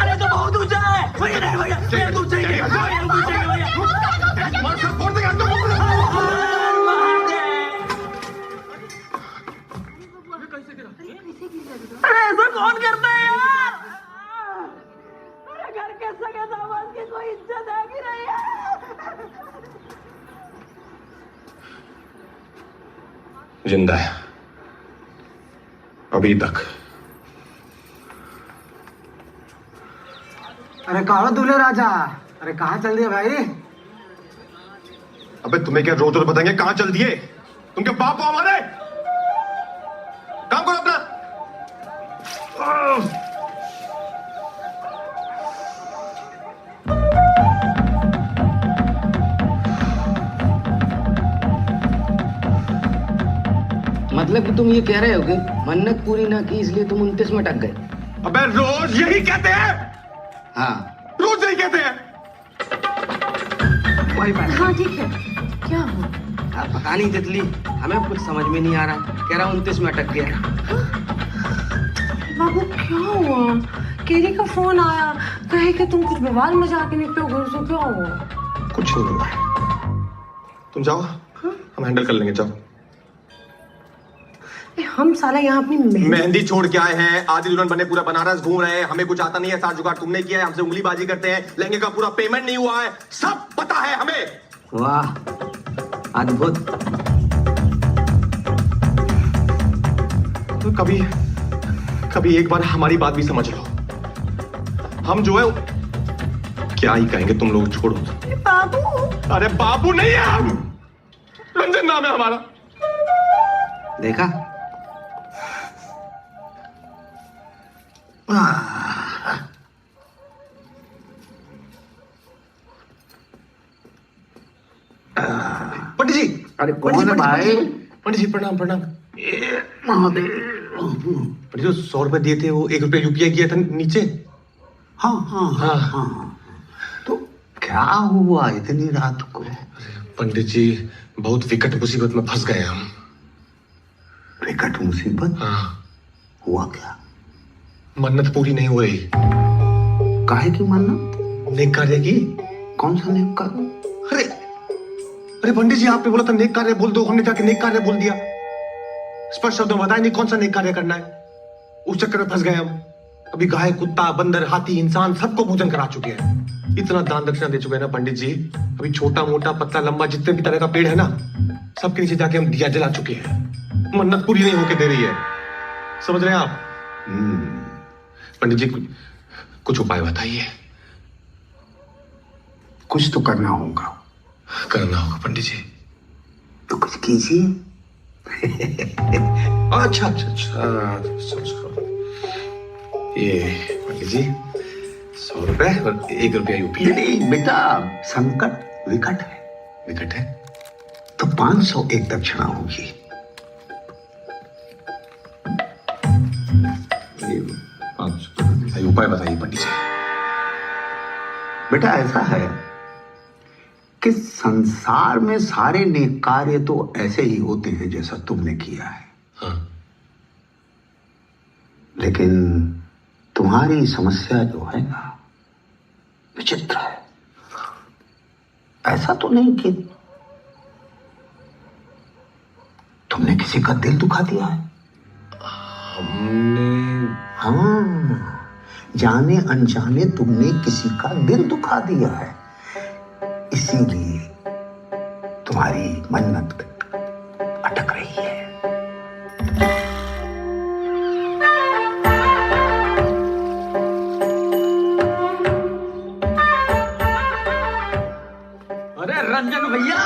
अरे तो बहुत ऊंचा है भैया, नहीं भैया दूर चाहिए भैया। अरे ऐसा कौन करता है यार? अरे घर के सगे दामाद की कोई इज्जत है कि नहीं है? जिंदा है अभी तक। अरे कहाँ दूल्हे राजा? अरे कहाँ चल दिए भाई? अबे तुम्हें क्या रोज रोज बताएंगे कहाँ चल दिए? तुम क्या बाप हो हमारे? काम करो अपना। मतलब कि तुम ये कह रहे हो कि मन्नत पूरी ना की इसलिए तुम 29 में अटक गए? अबे रोज यही कहते हैं। हाँ रोज यही कहते हैं। वही बात। हाँ ठीक है, क्या हो? पता नहीं तितली, हमें कुछ समझ में नहीं आ रहा। कह रहा 29 में अटक गया। बाबू क्या हुआ? केरी का फोन आया, कहे कि तुम कुछ बवाल मचा के निकलो घर से, क्या हुआ? कुछ नहीं हुआ। तुम जाओ, हम हैंडल कर लेंगे। जाओ। हम साला यहाँ अपनी मेहंदी छोड़ के आए हैं, आधी दुल्हन बने पूरा बनारस घूम रहे हैं, हमें कुछ आता नहीं है। साथ जुगाड़ तुमने किया है, हमसे उंगलीबाजी करते हैं, लहंगे का पूरा पेमेंट नहीं हुआ है, सब पता है हमें। वाह अद्भुत। तो कभी एक बार हमारी बात भी समझ लो। हम जो है क्या ही कहेंगे, तुम लोग छोड़ो। बाबू। अरे बाबू नहीं है हम, रंजन नाम है हमारा। देखा? पंडित जी। अरे कौन है भाई? पंडित जी प्रणाम प्रणाम। महादेव। पंडित जी 100 रुपए दिए थे, वो 1 रुपया यूपीआई किया था नीचे। हाँ हाँ हाँ हाँ। तो क्या हुआ इतनी रात को? पंडित जी बहुत विकट मुसीबत में फंस गए हम। विकट मुसीबत? हाँ। हुआ क्या? मन्नत पूरी नहीं हो रही। काहे की मन्नत? नेक कार्य की। कौन सा नेक कार्य? अरे पंडित जी आपने बोला था नेक कार्य बोल दो, हमने जाके नेक कार्य बोल दिया। स्पष्ट शब्दों में बताया नहीं कौन सा नेक कार्य करना है। उस चक्कर में फंस गए हम। अभी गाय, कुत्ता, बंदर, हाथी, इंसान सबको भोजन करा चुके हैं। इतना दान दक्षिणा दे चुके हैं ना पंडित जी। अभी छोटा मोटा पतला लंबा जितने भी तरह का पेड़ है ना, सबके नीचे जाके हम दिया जला चुके हैं। मन्नत पूरी नहीं होके दे रही है, समझ रहे हैं आप? पंडित जी कुछ उपाय बताइए। कुछ तो करना होगा। करना होगा पंडित जी। तो कुछ कीजिए। अच्छा अच्छा अच्छा, ये पंडित जी 100 रुपए और 1 रुपया यूपी। नहीं बेटा, संकट विकट है। विकट है तो 500 एक दक्षिणा होगी। उपाय बताइए पंडित जी। बेटा ऐसा है कि संसार में सारे नेक कार्य तो ऐसे ही होते हैं जैसा तुमने किया है। हाँ। लेकिन तुम्हारी समस्या जो है ना, विचित्र है। ऐसा तो नहीं कि तुमने किसी का दिल दुखा दिया है? हमने? हाँ, जाने अनजाने तुमने किसी का दिल दुखा दिया है, इसीलिए तुम्हारी मन्नत अटक रही है। अरे रंजन भैया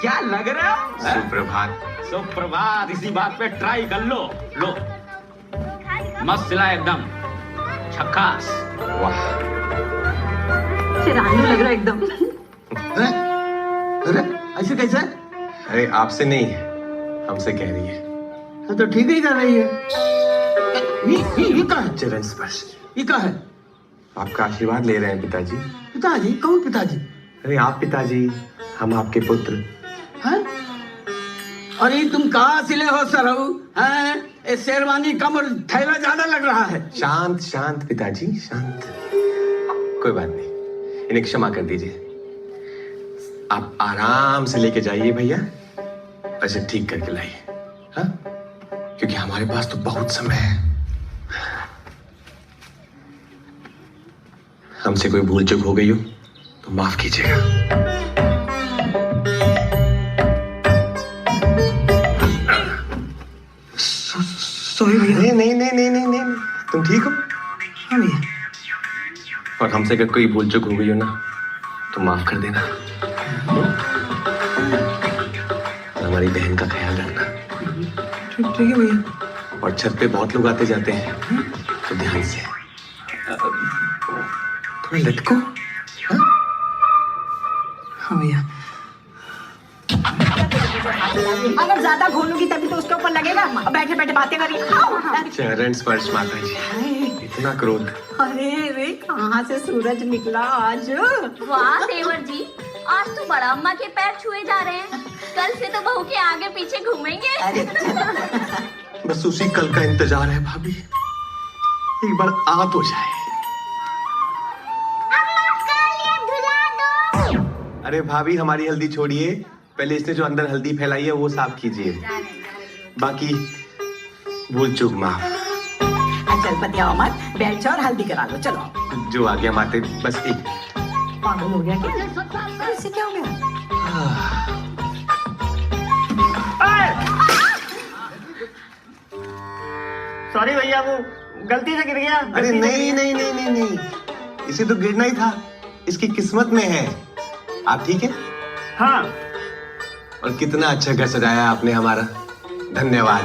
क्या लग रहे हो? सुप्रभात। सुप्रभात। इसी बात पे ट्राई कर लो। लो मस्त सिला एकदम झक्कास। वाह चिरानू लग रहा है एकदम। अरे ऐसे कैसे? अरे आपसे नहीं, हमसे कह रही है। तो ठीक ही कर रही है। ये क्या है? चरण स्पर्श। ये क्या है? आपका आशीर्वाद ले रहे हैं पिताजी। पिताजी? कौन पिताजी? अरे आप पिताजी, हम आपके पुत्र। हैं? अरे तुम कहाँ सिले हो सरहू? हैं? ये शेरवानी कम और थैला ज्यादा लग रहा है। शांत शांत पिताजी, शांत। कोई बात नहीं, इन्हें क्षमा कर दीजिए। आप आराम से लेके जाइए भैया, ऐसे ठीक करके लाइए, हाँ? क्योंकि हमारे पास तो बहुत समय है। हमसे कोई भूल चूक हो गई हो तो माफ कीजिएगा। सॉरी भैया। नहीं नहीं नहीं नहीं नहीं नहीं, तुम ठीक हो? हाँ भैया। और हमसे अगर कोई भूल चूक हो गई हो ना तो माफ कर देना। हमारी बहन का ख्याल रखना। ठीक है भैया। और छत पे बहुत लोग आते जाते हैं तो ध्यान से थोड़ा लटको। हाँ भैया। अगर ज्यादा घोलूंगी तभी तो उसके ऊपर लगेगा। और बैठे बैठे बातें करिए। चरण स्पर्श माता जी, इतना क्रोध। अरे रे कहाँ से सूरज निकला आज? वाह देवर जी, आज तो बड़ा अम्मा के पैर छुए जा रहे हैं। कल से तो बहू के आगे पीछे घूमेंगे। बस उसी कल का इंतजार है भाभी, एक बार आ तो जाए। अरे भाभी हमारी हल्दी छोड़िए, पहले इसने जो अंदर हल्दी फैलाई है वो साफ कीजिए, बाकी भूल चूक माफ। चल पतिया मत, बैठ जाओ और हल्दी करा लो। चलो। जो आ गया माते, बस एक। पागल हो गया क्या? इससे क्या हो गया? सॉरी भैया, वो गलती से गिर गया। अरे नहीं नहीं नहीं नहीं नहीं, इसे तो गिरना ही था, इसकी किस्मत में है। आप ठीक है? हाँ। और कितना अच्छा घर सजाया आपने हमारा, धन्यवाद।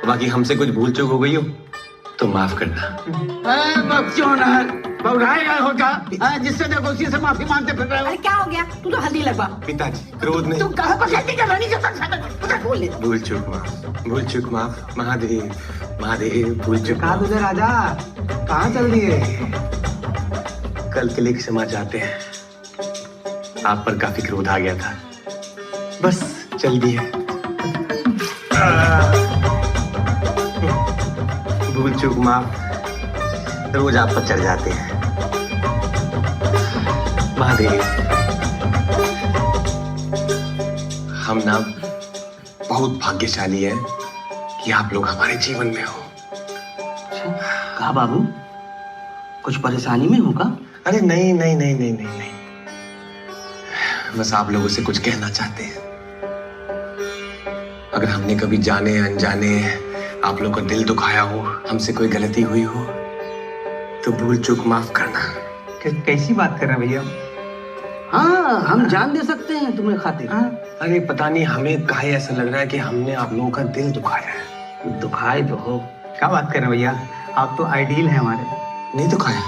बाकी हमसे कुछ भूल चूक हो गई हो तो माफ करना। क्यों ना घबराएगा होगा, जिससे देखो उसी से माफी मांगते फिर रहे हो। अरे क्या हो गया? तू तो हल्दी लगवा। पिताजी क्रोध नहीं। तुम कहाँ पर खेती कर रही हो? बोल ले। भूल चूक माफ, भूल चूक माफ। महादेव महादेव, भूल चूक कहा तुझे राजा, कहाँ चल दिए? कल के लिए क्षमा चाहते हैं, आप पर काफी क्रोध आ गया था, बस चल दिए। भूल चूक माफ, रोज आप पर चढ़ जाते हैं। महादेव, हम ना बहुत भाग्यशाली हैं कि आप लोग हमारे जीवन में हो। कहा बाबू, कुछ परेशानी में होगा? अरे नहीं नहीं नहीं नहीं नहीं नहीं, बस आप लोगों से कुछ कहना चाहते हैं। अगर हमने कभी जाने अनजाने आप लोगों का दिल दुखाया हो, हमसे कोई गलती हुई हो तो भूल चूक माफ करना। कैसी बात कर रहे हैं भैया? हाँ, हम जान दे सकते हैं तुम्हें खातिर। अरे पता नहीं हमें काहे ऐसा लग रहा है कि हमने आप लोगों का दिल दुखाया है। दुखाए तो हो। क्या बात कर रहे हैं भैया, आप तो आइडियल हैं हमारे। नहीं दुखाया?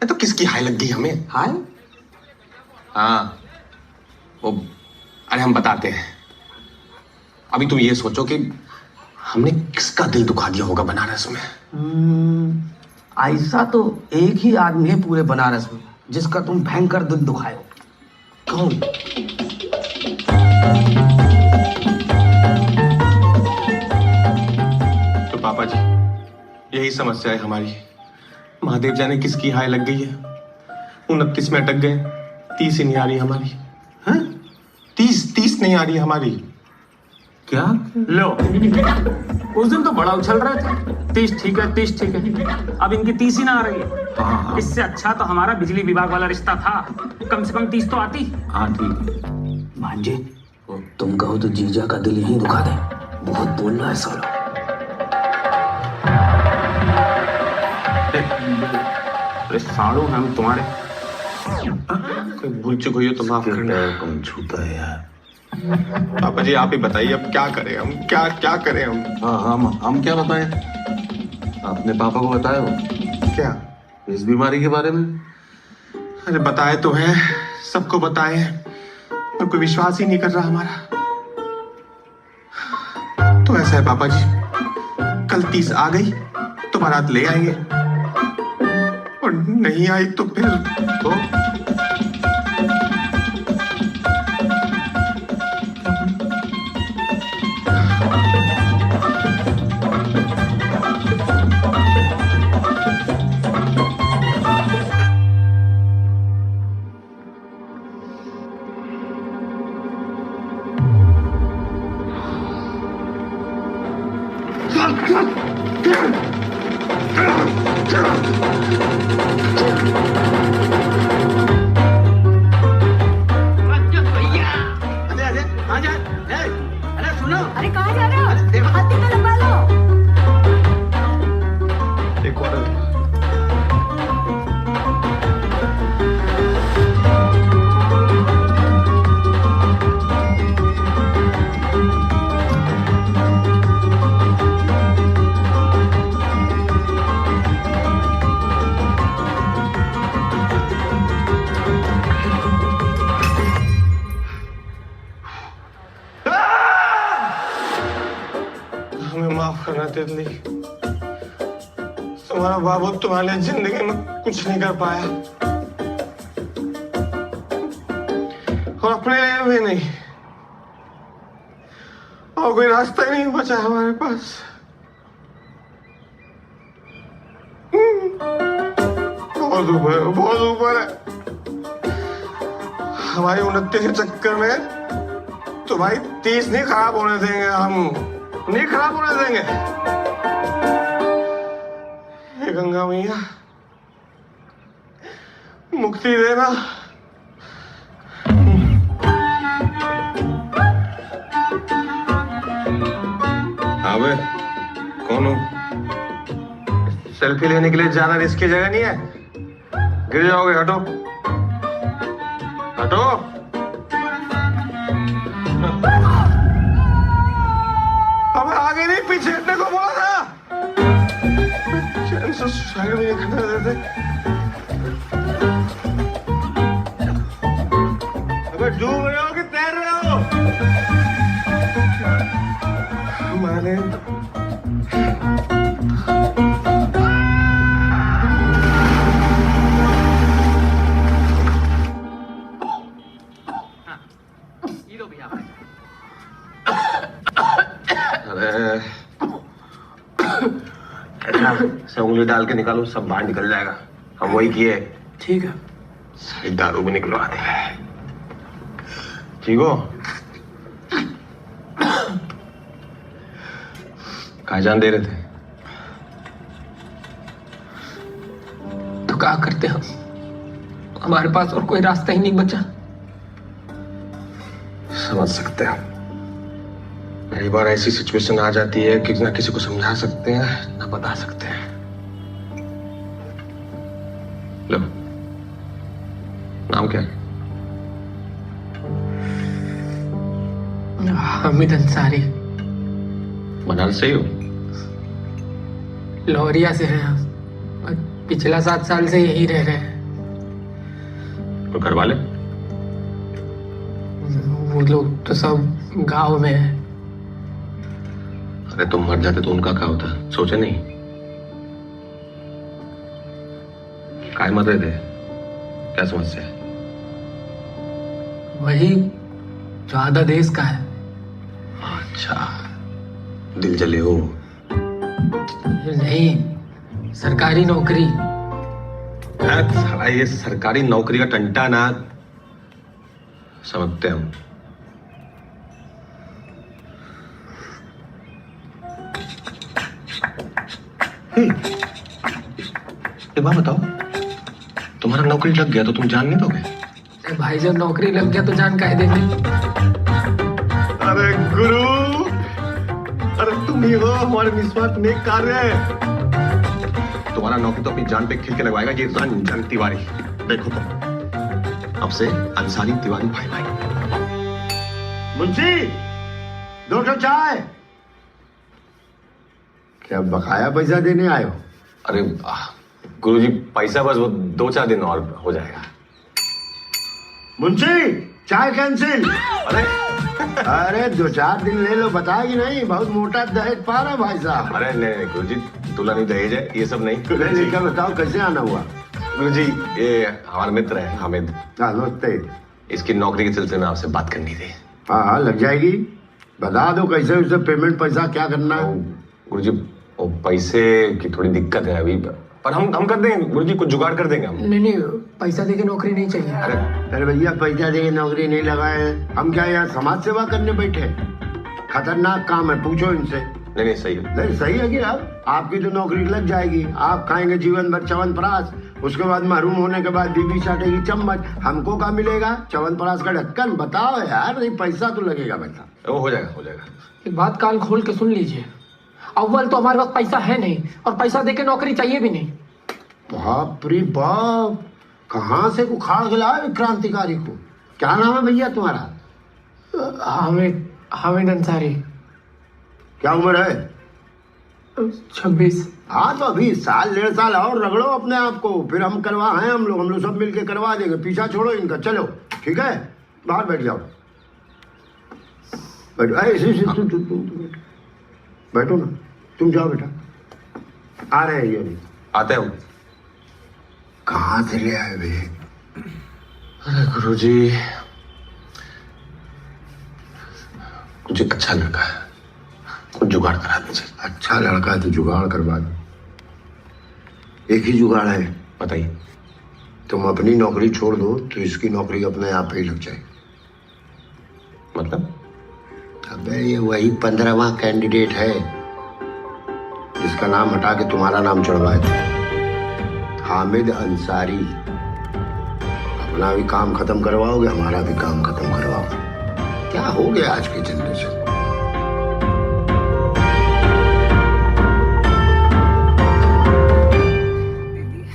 तो किसकी हाय लग गई हमें? हाय? हाँ वो, अरे हम बताते हैं। अभी तुम ये सोचो कि हमने किसका दिल दुखा दिया होगा बनारस में। ऐसा तो एक ही आदमी है पूरे बनारस में जिसका तुम भयंकर दिल दुखाए हो। कौन? तो पापा जी, यही समस्या है हमारी। महादेव जाने किसकी हाय लग गई है, 29 में अटक गए, 30 ही नहीं आ रही हमारी। हाँ? 30 नहीं आ रही हमारी। क्या लो, उस दिन तो बड़ा उछल रहे थे, 30 ठीक है 30 ठीक है, अब इनकी 30 ही ना आ रही है। इससे अच्छा तो हमारा बिजली विभाग वाला रिश्ता था, कम से कम 30 तो आती। हाँ ठीक। भांजे, तुम कहो तो जीजा का दिल यहीं दुखा दे, बहुत बोल रहा है साला। अरे साड़ू हम तुम्हारे। कोई भूल चूक हुई हो तो माफ करना। कौन छूता है यार? पापा जी आप ही बताइए, अब क्या करें हम, क्या करें हम? हाँ हम क्या बताएं? आपने पापा को बताया हो क्या इस बीमारी के बारे में? अरे बताए तो है, सबको बताए, पर कोई विश्वास ही नहीं कर रहा हमारा। तो ऐसा है पापा जी, कल 30 आ गई तो बारात ले आएंगे, और नहीं आई तो फिर अरे सुनो, अरे कहाँ जा रहे हो? हाथी तो लंबा लो। एक और हमें माफ करना तितली। तुम्हारा बाबू तुम्हारे लिए जिंदगी में कुछ नहीं कर पाया और अपने लिए भी नहीं, और कोई रास्ता ही नहीं बचा हमारे पास। बहुत ऊपर है, बहुत ऊपर है। हमारी उन्नति के चक्कर में तुम्हारी 30 नहीं खराब होने देंगे, हम नहीं खराब होने देंगे। हे गंगा मैया, मुक्ति देना। अबे कौन हो? सेल्फी लेने के लिए ज्यादा रिस्की जगह नहीं है, गिर जाओगे। हटो हटो। हमें आगे नहीं पीछे हटने को बोला था। चैन से साइड में नहीं खड़े रहते। अबे डूब रहे हो कि तैर रहे हो? हमारे से उंगली डाल के निकालो, सब बाहर निकल जाएगा। हम वही किए। ठीक है। सारी दारू भी निकलवा दे। ठीक हो? कहाँ जान दे रहे थे? तो क्या करते हम? हमारे पास और कोई रास्ता ही नहीं बचा। समझ सकते हैं। कई बार ऐसी सिचुएशन आ जाती है कि ना किसी को समझा सकते हैं ना बता सकते हैं। लो, नाम क्या है? हामिद अंसारी। बनारस से ही हो? लोहरिया से हैं हम, और पिछला 7 साल से यही रह रहे हैं। और घर वाले? वो लोग तो सब गांव में हैं। अरे तुम मर जाते तो उनका क्या होता? सोचे नहीं? काय मर रहे थे? क्या समस्या है? वही जो आधा देश का है। अच्छा, दिल जले हो? नहीं, सरकारी नौकरी। साला ये सरकारी नौकरी का टंटा ना समझते हम। एक बात बताओ, तुम्हारा नौकरी लग गया तो तुम जान नहीं दोगे? भाई जब नौकरी लग गया तो जान काहे देंगे? अरे गुरु, अरे तुम ही हो हमारे निस्वार्थ नेक कार्य। तुम्हारा नौकरी तो अपनी जान पे खिल के लगवाएगा ये रंजन तिवारी। देखो तुम, अब से अंसारी तिवारी भाई भाई। मुंशी, 2 चाय। क्या बकाया पैसा देने आए हो? अरे गुरुजी, पैसा बस वो 2-4 दिन और हो जाएगा। मुंशी, चाय कैंसिल। अरे अरे 2-4 दिन ले लो, बताएगी नहीं? बहुत मोटा दहेज पा रहा भाई साहब। अरे नहीं गुरुजी, दूल्हा नहीं दहेज है, ये सब नहीं। लेकर बताओ कैसे आना हुआ? गुरुजी, ये हमारा मित्र है हामिद। नमस्ते। इसकी नौकरी के सिलसिले में आपसे बात करनी थी। हाँ, लग जाएगी। बता दो कैसे उसे पेमेंट पैसा क्या करना है। गुरुजी, वो पैसे की थोड़ी दिक्कत है अभी, पर हम कर देंगे गुरुजी, कुछ जुगाड़ कर देंगे हम। नहीं, पैसा देके नौकरी नहीं चाहिए। अरे भैया, पैसा देके नौकरी नहीं लगाए हैं हम। क्या यहाँ समाज सेवा करने बैठे? खतरनाक काम है, पूछो इनसे। नहीं सही है। नहीं सही है कि अब आपकी तो नौकरी लग जाएगी, आप खाएंगे जीवन भर च्यवनप्राश, उसके बाद महरूम होने के बाद बीवी चाटेगी चम्मच, हमको क्या मिलेगा? च्यवनप्राश का ढक्कन। बताओ यार, नहीं पैसा तो लगेगा बेटा। वो हो जाएगा, हो जाएगा। एक बात कान खोल के सुन लीजिए, अव्वल तो हमारे पास पैसा है नहीं, और पैसा देके नौकरी चाहिए भी नहीं। बाप रे बाप, कहाँ से उखाड़ के लाए क्रांतिकारी को? क्या नाम है भैया तुम्हारा? हामिद अंसारी। क्या उम्र है? 26। हाँ तो अभी साल 1.5 साल और रगड़ो अपने आप को, फिर हम हम लोग सब मिलके करवा देंगे। पीछा छोड़ो इनका, चलो ठीक है, बाहर बैठ जाओ। बैठो, ऐसे तुम बैठो ना, तुम जाओ बेटा। आ रहे हैं ये नहीं आते हैं। कहाँ से ले आए भैया? अरे गुरुजी, कुछ एक अच्छा लड़का है, कुछ जुगाड़ करा दीजिए। अच्छा लड़का है तो जुगाड़ करवा दो। एक ही जुगाड़ है, बताइए। तुम अपनी नौकरी छोड़ दो तो इसकी नौकरी अपने आप ही लग जाएगी। मतलब? अबे ये वही 15वां कैंडिडेट है जिसका नाम हटा के तुम्हारा नाम चढ़वाए थे, हामिद अंसारी। अपना भी काम खत्म करवाओगे, हमारा भी काम खत्म करवाओगे। क्या हो गया आज की जनरेशन?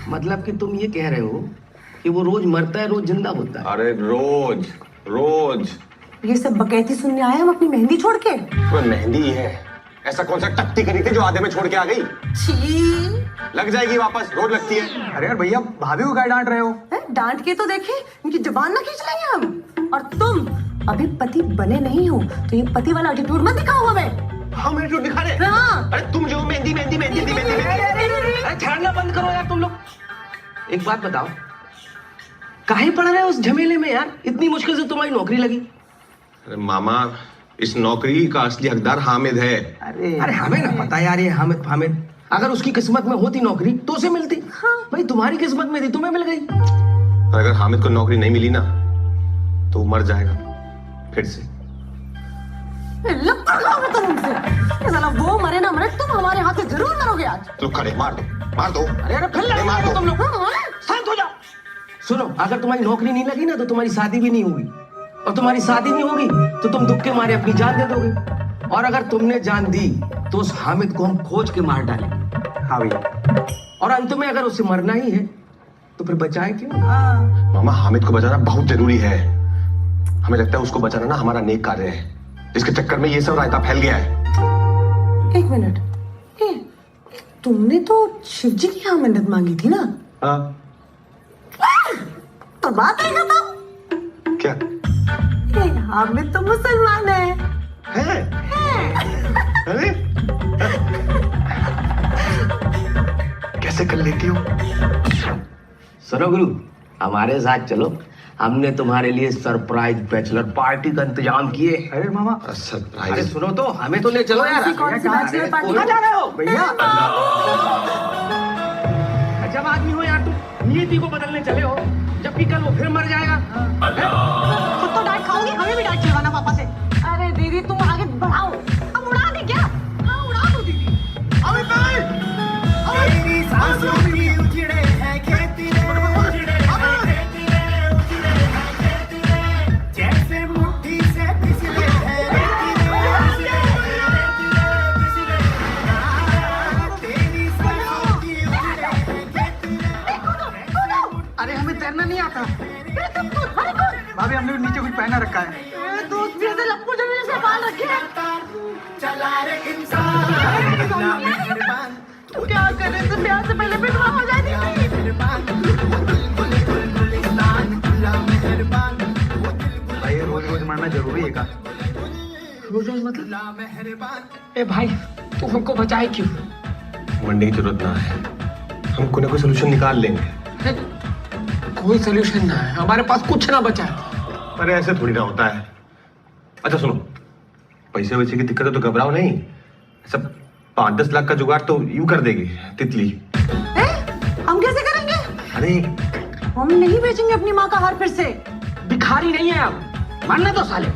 मतलब कि तुम ये कह रहे हो कि वो रोज मरता है, रोज जिंदा होता है? अरे रोज रोज। ये सब बकैती सुनने आए हम अपनी मेहंदी छोड़ के? वो मेहंदी है, ऐसा कौन सा टट्टी करी थी जो आधे में छोड़ के आ गई? छी, लग जाएगी वापस, रोज लगती है। अरे यार भैया, भाभी को क्या डांट रहे हो? डांट के तो देखे, इनकी जुबान ना खींच लेंगे हम। और तुम अभी पति बने नहीं हो तो ये पति वाला एटीट्यूड मत दिखाओ हमें। हम एटीट्यूड दिखा रहे? हाँ। अरे तुम जो मेहंदी मेहंदी मेहंदी मेहंदी अरे छेड़ना बंद करो यार तुम लोग। एक बात बताओ, काहे पड़ रहे हो उस झमेले में यार? इतनी मुश्किल से तुम्हारी नौकरी लगी। अरे मामा, इस नौकरी का असली हकदार हामिद है। अरे हमें ना पता यार ये हामिद। अगर उसकी किस्मत में होती नौकरी तो उसे मिलती। हाँ। भाई तुम्हारी किस्मत में थी, तुम्हें मिल गई। अगर हामिद को नौकरी नहीं मिली ना तो मर जाएगा फिर से। वो मरे ना मरे, तुम हमारे हाथ से जरूर मरोगे आज। तो खड़े मार दो, मार दो। अरे फिर मार दो तुम लोग। शांत हो जाओ। सुनो, अगर तुम्हारी नौकरी नहीं लगी ना तो तुम्हारी शादी भी नहीं होगी, और तुम्हारी शादी नहीं होगी तो तुम दुख के मारे अपनी जान दे दोगे, और अगर तुमने जान दी तो उस हामिद को हम खोज के मार डालेंगे। हाँ भैया। और अंत में अगर उसे मरना ही है तो फिर बचाए क्यों? मामा, हामिद को बचाना बहुत जरूरी है। हमें लगता है उसको बचाना ना हमारा नेक कार्य है, जिसके चक्कर में ये सब रायता फैल गया है। एक मिनट, तुमने तो शिव जी की यहाँ मन्नत मांगी थी ना? हाँ। तो बात है तो क्या? हामिद तो मुसलमान है। अरे कैसे कर लेती हो? सुनो गुरु, हमारे साथ चलो, हमने तुम्हारे लिए सरप्राइज बैचलर पार्टी का इंतजाम किए। अरे मामा, सरप्राइज? अरे सुनो तो, हमें तो ले चलो यार। कौन सी बैचलर पार्टी? कहाँ जा रहे हो भैया? जब आदमी हो यार, तुम नीति को बदलने चले हो, जबकि कल वो फिर मर जाएगा। खुद तो डांट खाओगी, हमें भी डांट खिलवाना पापा से। अरे दीदी तुम आगे बढ़ाओ, अब उड़ा दे क्या? हाँ उड़ा दो दीदी। अबे तेरी सांसों में उजड़े हैं खेती रे, उजड़े हैं खेती रे, उजड़े हैं खेती रे, जैसे मुट्ठी से फिसले हैं रेती रे, फिसले हैं रेती रे, फिसले हैं। तेरी सांसों की उजड़े हैं खेती रे। अरे हमें तैरना नहीं आता भाभी, हमने नीचे कुछ पहना रखा है। दोस्त भी ऐसे लप्पू जमीन से बाल रखे हैं। चला रे इंसान, तू क्या करे तो प्यार से पहले विधवा हो जाती थी। भाई रोज रोज मरना जरूरी है का? रोज रोज मतलब? ए भाई, तू हमको बचाए क्यों? मरने की जरूरत ना है, हम कोई ना कोई सोल्यूशन निकाल लेंगे। कोई सोल्यूशन ना है, हमारे पास कुछ ना बचा है। अरे ऐसे थोड़ी ना होता है। अच्छा सुनो, पैसे वैसे की दिक्कत है तो घबराओ नहीं, सब 5-10 लाख का जुगाड़ तो यूं कर देगी तितली। हम कैसे करेंगे? अरे हम नहीं बेचेंगे अपनी माँ का हार फिर से। भिखारी नहीं है अब, मरना तो साले।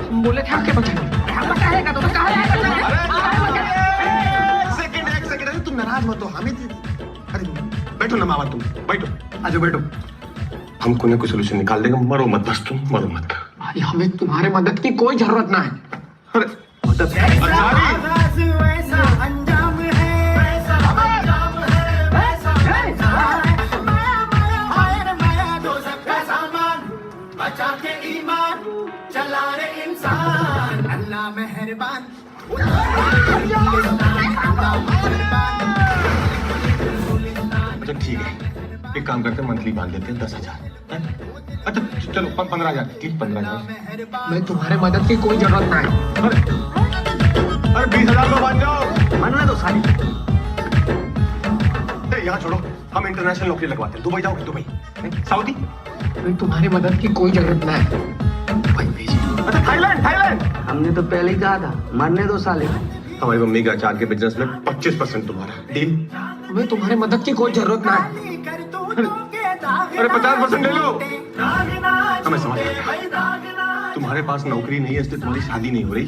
हम बोले थे आके बचाएंगे, हम बचाएगा तो बचाएगा। बैठो ना मामा, तुम बैठो। अच्छा बैठो। हम कोई ना कोई सोल्यूशन निकाल देंगे, मरो मत बस, तुम मरो मत। भाई हमें तुम्हारे मदद की कोई जरूरत ना है। अरे अंजाम है, बचा के ईमान चला रे इंसान, अल्लाह मेहरबान। अच्छा ठीक है, एक काम करते हैं, मंथली बांध देते हैं 10,000। अच्छा चलो 15,000, ठीक 15,000। मैं तुम्हारे मदद की कोई जरूरत ना है। अरे 20,000 को बांध जाओ। मानना तो सारी। यहाँ छोड़ो, हम इंटरनेशनल नौकरी लगवाते हैं। दुबई जाओगे? Dubai, Saudi? मैं तुम्हारी मदद की कोई जरूरत ना है। भाई भेजिए। अच्छा थाईलैंड, थाईलैंड। हमने तो पहले ही कहा था, मानने दो साले। हमारी मम्मी का अचार के बिजनेस में 25% तुम्हारा डील। हमें तुम्हारी मदद की कोई जरूरत ना है। अरे 50% ले लो। हमें समझ आ गया, तुम्हारे पास नौकरी नहीं है इसलिए तुम्हारी शादी नहीं हो रही।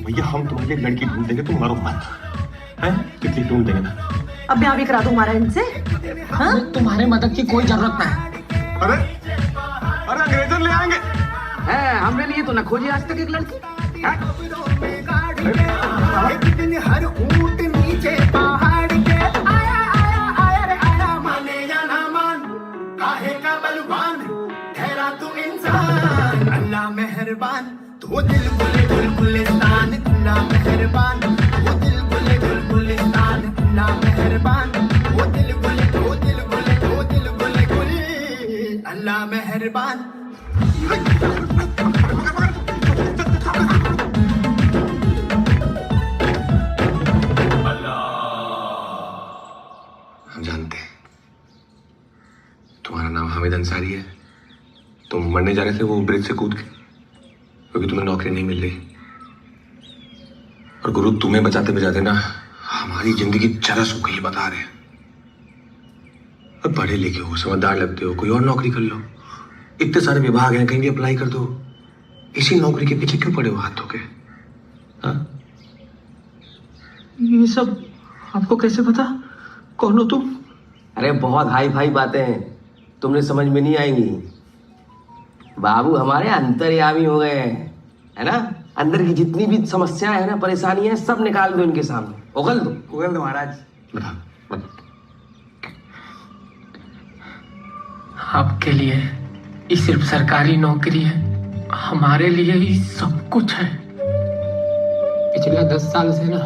भैया हम तुम्हारे लिए लड़की ढूंढ देंगे, तुम मरो मत। हैं? कितनी ढूंढ देंगे ना? अब ब्याह भी करा दूं हमारा इनसे। हाँ? तुम्हारे मदद की कोई जरूरत ना है। अरे अरे अंग्रेजन ले आएंगे। है हमने लिए तो ना खोजी आज तक एक लड़की। एक दिन हर ऊंट नीचे पहाड़ के आया आया आया रे आया, माने या ना मान, काहे का बलवान, ठहरा तू इंसान, अल्लाह मेहरबान। तो दिल गुले गुलगुलिस्तान, अल्लाह मेहरबान। वो दिल गुले गुलगुलिस्तान, अल्लाह मेहरबान। वो दिल गुले गुले गुले, अल्लाह मेहरबान। हम जानते हैं तुम्हारा नाम हामिद अंसारी है। तुम मरने जा रहे थे वो ब्रिज से कूद के, क्योंकि तुम्हें नौकरी नहीं मिल रही। और गुरु तुम्हें बचाते बचाते ना हमारी जिंदगी चरस हो गई, बता रहे। अब पढ़े लिखे हो, समझदार लगते हो, कोई और नौकरी कर लो। इतने सारे विभाग हैं, कहीं भी अप्लाई कर दो। इसी नौकरी के पीछे क्यों पड़े हो हाथ धो के? हाँ? ये सब आपको कैसे पता? कौन हो तुम? अरे बहुत हाई फाई बातें हैं, तुमने समझ में नहीं आएंगी। बाबू हमारे अंतर्यामी हो गए हैं, है ना? अंदर की जितनी भी समस्याएं हैं ना, परेशानियां, सब निकाल दो इनके सामने, उगल दो महाराज। आपके लिए ये सिर्फ सरकारी नौकरी है, हमारे लिए ही सब कुछ है। पिछले 10 साल से ना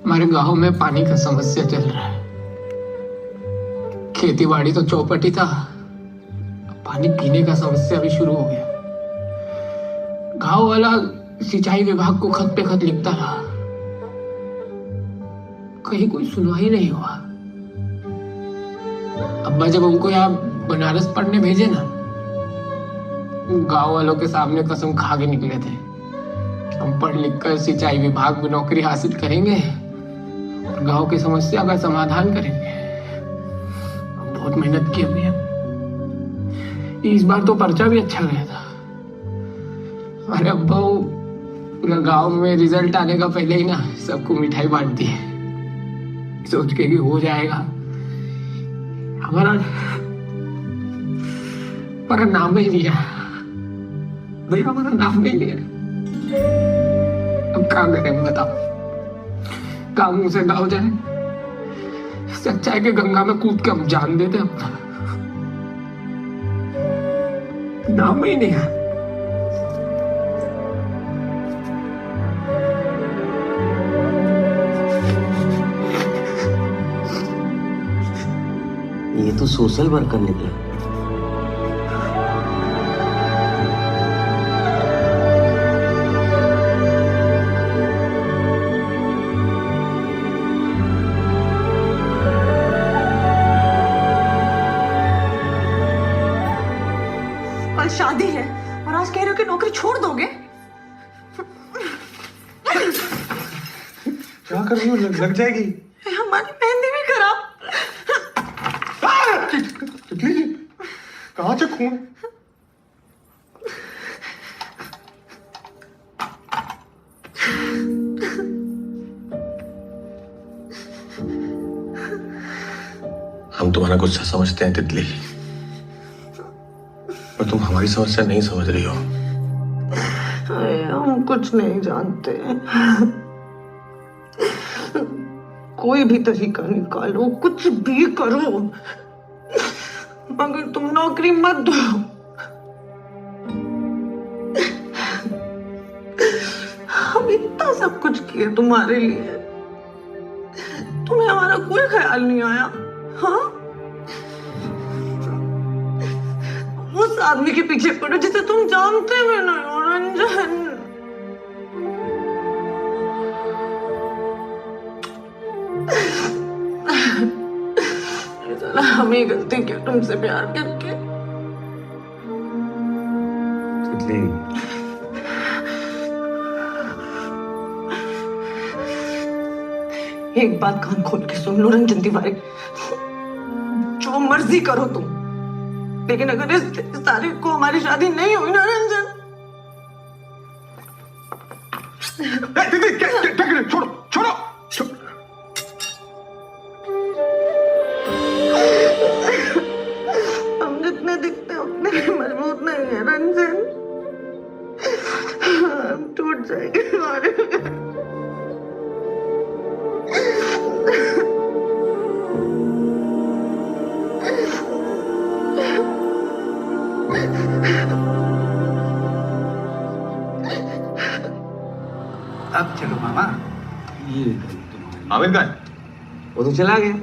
हमारे गांव में पानी का समस्या चल रहा है। खेती बाड़ी तो चौपटी था, पानी पीने का समस्या भी शुरू हो गया। गांव वाला सिंचाई विभाग को खत पे खत लिखता रहा, कहीं कोई सुनवाई नहीं हुआ। अब्बा जब हमको यहाँ बनारस पढ़ने भेजे ना, गांव वालों के सामने कसम खा के निकले थे, हम पढ़ लिख कर सिंचाई विभाग में नौकरी हासिल करेंगे और गांव की समस्या का समाधान करेंगे। बहुत मेहनत की हमने। इस बार तो पर्चा भी अच्छा गया था। अरे अब्बा पूरा गांव में रिजल्ट आने का पहले ही ना सबको मिठाई बांट दी है, सोच के कि हो जाएगा। हमारा नाम ही लिया भैया, हमारा नाम नहीं लिया। अब क्या करें बताओ? गाँव से गाँव जाए, सच्चाई के गंगा में कूद के हम जान देते अपना। नाम ही नहीं है। ये तो सोशल वर्कर निकला। कल शादी है और आज कह रहे हो कि नौकरी छोड़ दोगे? क्या कर रही हो? लग जाएगी। हमारी मेहंदी भी खराब। कहाँ से खून? हम तुम्हारा गुस्सा समझते हैं तितली, पर तुम हमारी समस्या नहीं समझ रही हो। हम कुछ नहीं जानते। कोई भी तरीका निकालो, कुछ भी करो, मगर तुम नौकरी मत दो। हम इतना सब कुछ किए तुम्हारे लिए, तुम्हें हमारा कोई ख्याल नहीं आया? हाँ, उस आदमी के पीछे पड़ो जिसे तुम जानते भी नहीं हो, रंजन। हमें गलती की तुमसे प्यार करके। तितली, एक बात कान खोल के सुन लो रंजन तिवारी, जो मर्जी करो तुम, लेकिन अगर इस तारीख को हमारी शादी नहीं हुई ना रंजन। छोड़ो छोड़ो। हम जितने दिखते हैं उतने भी मजबूत नहीं है रंजन। हम टूट जाएंगे हमारे। अब चलो मामा। ये आमिर का है? वो तो चला गया।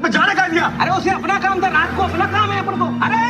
मैं जाने का दिया। अरे उसे अपना काम था, रात को अपना काम है अपन को। अरे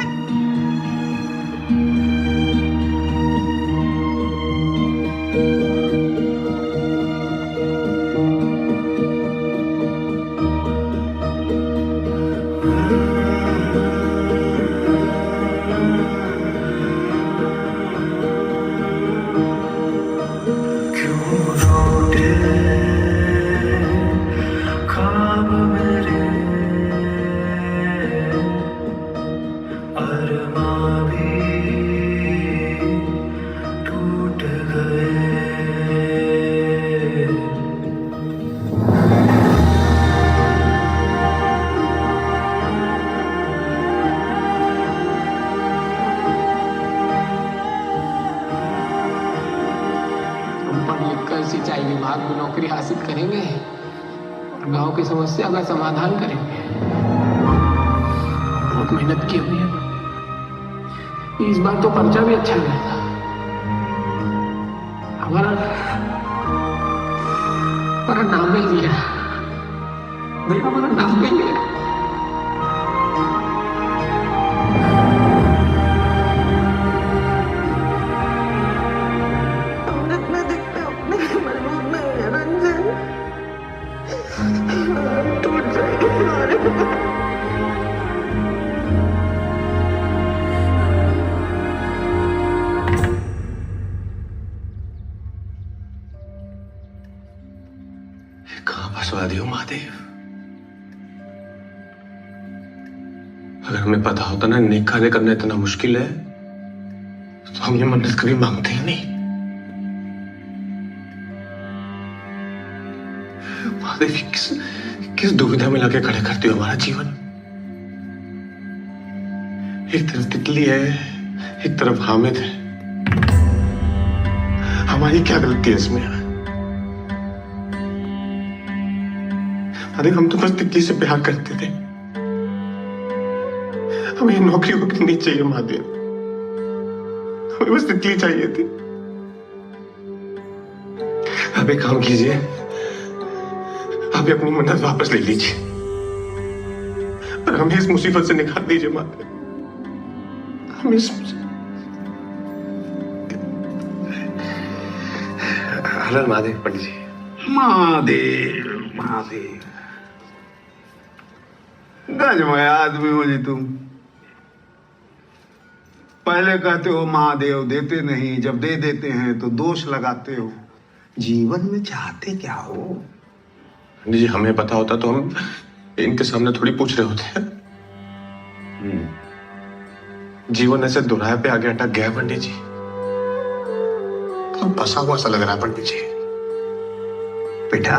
सिंचाई विभाग में नौकरी हासिल करेंगे और गांव की समस्या का समाधान करेंगे। बहुत मेहनत की हुई है। इस बार तो पर्चा भी अच्छा गया था। हमारा नाम ही लिया, हमारा नाम ही लिया। कहां फंसवा दियो महादेव। अगर हमें पता होता ना नेक खाने करना इतना मुश्किल है तो हम ये मन्नत कभी मांगते ही नहीं। महादेव, किस दुविधा में लाके खड़े करती हो हमारा जीवन। एक तरफ तितली है, एक तरफ हामिद है। हमारी क्या गलती है इसमें? महादेव, हम तो बस तितली से प्यार करते थे। हमें नौकरी वोकरी नहीं चाहिए महादेव, हमें बस तितली चाहिए थी। आप एक काम कीजिए, आप अपनी मन्नत वापस ले लीजिए और हमें इस मुसीबत से निकाल दीजिए महादेव। हमें इस हर महादेव पंडित जी। महादेव महादेव, गजमय आदमी हो जी तुम। पहले कहते हो महादेव देते नहीं, जब दे देते हैं तो दोष लगाते हो। जीवन में चाहते क्या हो? पंडित जी, हमें पता होता तो हम इनके सामने थोड़ी पूछ रहे होते हैं। जीवन ऐसे दोराहे पे आगे अटक गया पंडित जी, तो फंसा हुआ सा लग रहा है पंडित जी। बेटा,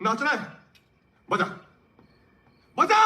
नाचना है? बजा बजा।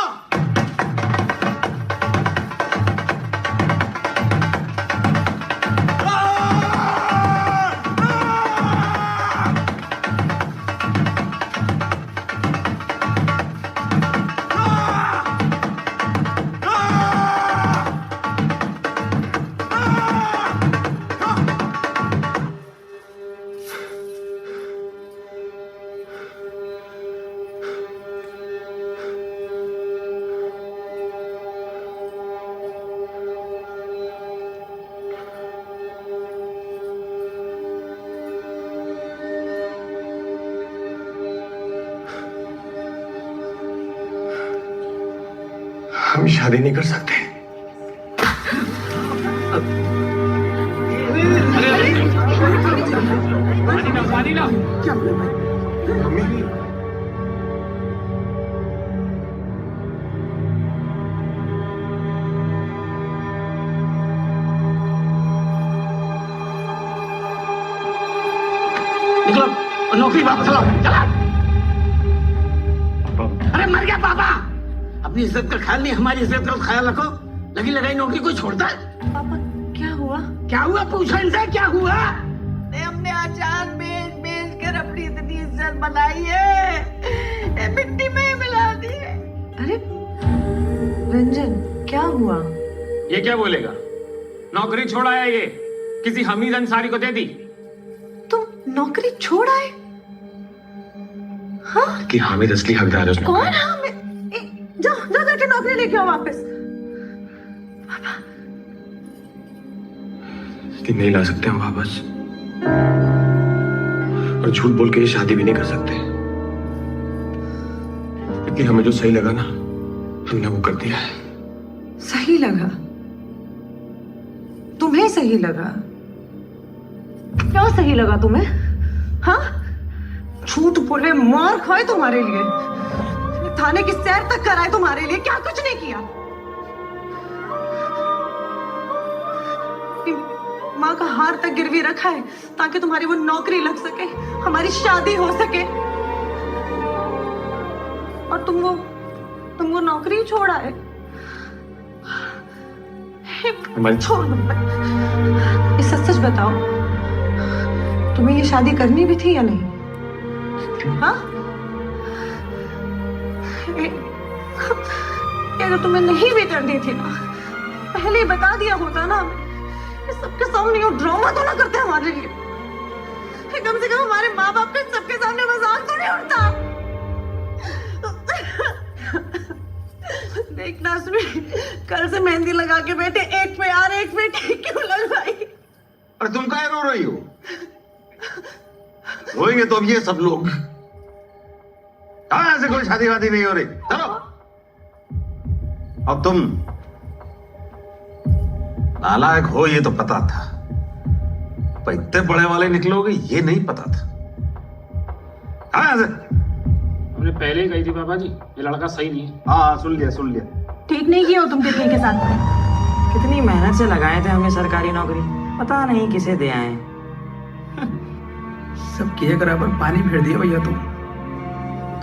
हम शादी नहीं कर सकते। पानी लाओ। क्या मम्मी? निकलो नौकरी वापस लो, चला। अरे मर गया पापा। अपनी इज्जत का ख्याल नहीं, हमारी इज्जत का ख्याल रखो। लगी लगाई नौकरी कोई छोड़ता है? पापा क्या हुआ? क्या हुआ पूछो इनसे, क्या हुआ? हमने अचार बेच बेच कर अपनी इतनी इज्जत बनाई है, मिट्टी में ही मिला दी है। अरे रंजन क्या हुआ? ये क्या बोलेगा? नौकरी छोड़ आया ये, किसी हमीद अंसारी को दे दी। तुम नौकरी छोड़ आए? हाँ? कि हामिद असली हकदार है उसमें। कौन हामिद? जाओ जाओ जाके नौकरी लेके आओ वापस। पापा कि नहीं ला सकते हम वापस, और झूठ बोल के ये शादी भी नहीं कर सकते, क्योंकि हमें जो सही लगा ना हमने वो कर दिया है। सही लगा? तुम्हें सही लगा? क्या सही लगा तुम्हें? हाँ? झूठ बोले, मार खाए तुम्हारे लिए, थाने की सैर तक कराए तुम्हारे लिए, क्या कुछ नहीं किया। माँ का हार तक गिरवी रखा है ताकि तुम्हारी वो नौकरी लग सके, हमारी शादी हो सके, और तुम वो नौकरी छोड़ आए। छोड़ दो। ये सच सच बताओ, तुम्हें ये शादी करनी भी थी या नहीं? हाँ? अगर तुम्हें नहीं भी करनी थी ना, पहले ही बता दिया होता ना। ये सबके सामने ये ड्रामा तो ना करते हमारे लिए। कम से कम हमारे माँ बाप के सबके सामने मजाक तो नहीं उड़ता। देखना सुनी, कल से मेहंदी लगा के बैठे, एक पे यार एक पे ठीक क्यों लगवाई? अरे तुम काहे रो रही हो? रोएंगे तो अब ये सब लोग। कहाँ से कोई शादी वादी नहीं हो रही। चलो अब तुम नालायक हो ये तो पता था, पर इतने बड़े वाले निकलोगे ये नहीं पता था। कहाँ से? हमने पहले ही कही थी पापा जी, ये लड़का सही नहीं है। हाँ सुन लिया सुन लिया। ठीक नहीं किया हो तुम तितली के साथ। कितनी मेहनत से लगाए थे हमें सरकारी नौकरी, पता नहीं किसे दे आए। सब किए बराबर पानी फेर दिया भैया तुम।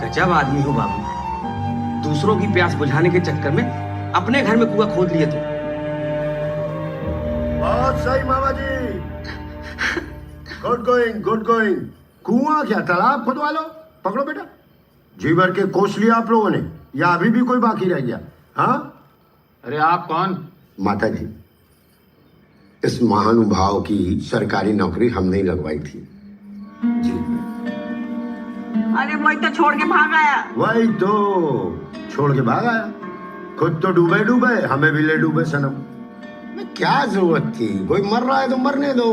गजब आदमी हो बाबू, दूसरों की प्यास बुझाने के चक्कर में अपने घर में कुआं खोद लिए तुम। बहुत सही मामा जी, गुड गोइंग गुड गोइंग। कुआं क्या, तालाब खुदवा लो। पकड़ो बेटा, जी भर के कोस लिया आप लोगों ने, या अभी भी कोई बाकी रह गया? हाँ? अरे आप कौन? माता जी, इस महानुभाव की सरकारी नौकरी हमने ही लगवाई थी। जी। अरे वही तो छोड़ के भाग आया। वही तो छोड़ के भाग आया, खुद तो डूबे डूबे, हमें भी ले डूबे सनम। क्या जरूरत थी, कोई मर रहा है तो मरने दो,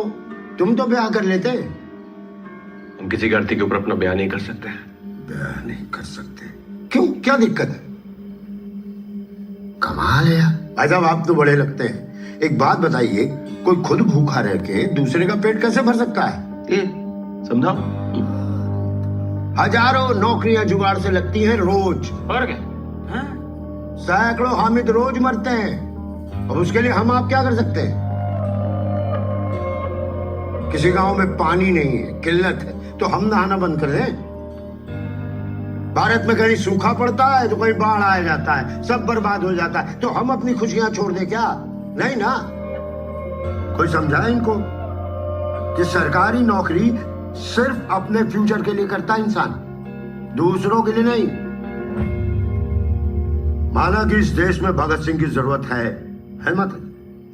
तुम तो ब्याह कर लेते। हम किसी गलती के ऊपर अपना बयान नहीं कर सकते। बयान नहीं कर सकते? क्यों, क्या दिक्कत है? कमाल है यार। भाई साहब आप तो बड़े लगते हैं। एक बात बताइए, कोई खुद भूखा रह के दूसरे का पेट कैसे भर सकता है? समझा? हजारों नौकरियां जुगाड़ से लगती हैं रोज। और क्या? सैकड़ों हामिद रोज मरते हैं, और उसके लिए हम आप क्या कर सकते हैं? किसी गांव में पानी नहीं है, किल्लत है, तो हम नहाना बंद कर दें? भारत में कहीं सूखा पड़ता है तो कहीं बाढ़ आ जाता है, सब बर्बाद हो जाता है, तो हम अपनी खुशियां छोड़ दें क्या? नहीं ना। कोई समझाए इनको कि सरकारी नौकरी सिर्फ अपने फ्यूचर के लिए करता है इंसान, दूसरों के लिए नहीं। माना कि इस देश में भगत सिंह की जरूरत है मत,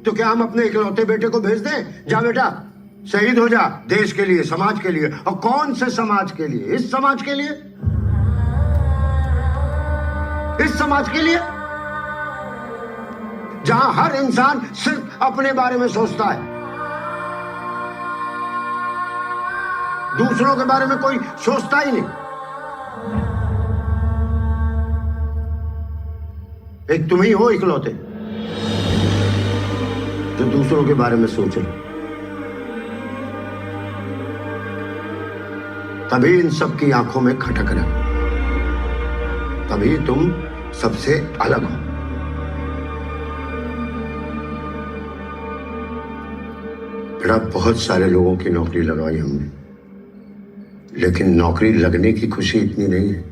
तो क्या हम अपने इकलौते बेटे को भेज दें? जा बेटा शहीद हो जा देश के लिए, समाज के लिए। और कौन से समाज के लिए? इस समाज के लिए, इस समाज के लिए जहां हर इंसान सिर्फ अपने बारे में सोचता है, दूसरों के बारे में कोई सोचता ही नहीं। एक तुम ही हो इकलौते जो दूसरों के बारे में सोच रहे। तभी इन सब की आंखों में खटक रहे, तभी तुम सबसे अलग हो। बेटा बहुत सारे लोगों की नौकरी लगवाई हमने, लेकिन नौकरी लगने की खुशी इतनी नहीं है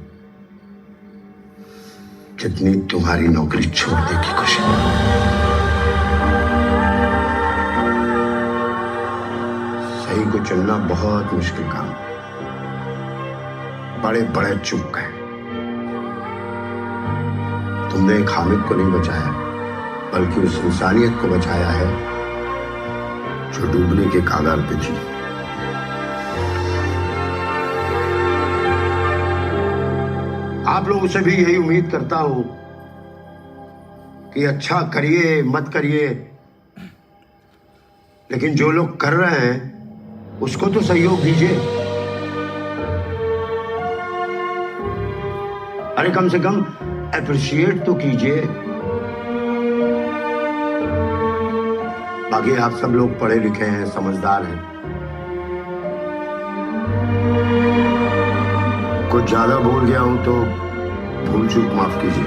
जितनी तुम्हारी नौकरी छोड़ने की खुशी। सही को चुनना बहुत मुश्किल काम, बड़े बड़े चूक गए। तुमने एक हामिद को नहीं बचाया, बल्कि उस इंसानियत को बचाया है जो डूबने के कागार पे थी। आप लोगों से भी यही उम्मीद करता हूं कि अच्छा करिए मत करिए, लेकिन जो लोग कर रहे हैं उसको तो सहयोग दीजिए। अरे कम से कम अप्रिशिएट तो कीजिए। बाकी आप सब लोग पढ़े लिखे हैं, समझदार हैं। कुछ ज्यादा बोल गया हूं तो भूल चूक माफ कीजिए।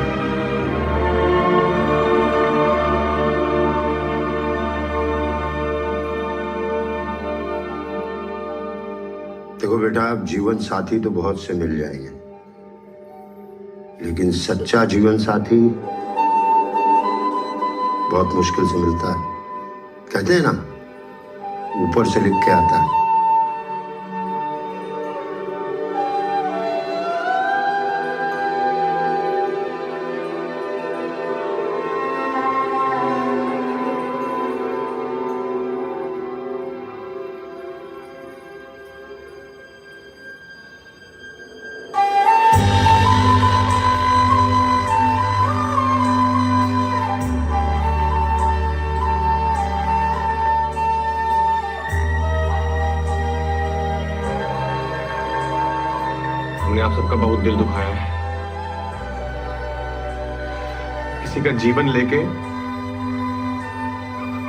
देखो बेटा, जीवन साथी तो बहुत से मिल जाएंगे, लेकिन सच्चा जीवन साथी बहुत मुश्किल से मिलता है। कहते हैं ना, ऊपर से लिख के आता है। हमने आप सबका बहुत दिल दुखाया है। किसी का जीवन लेके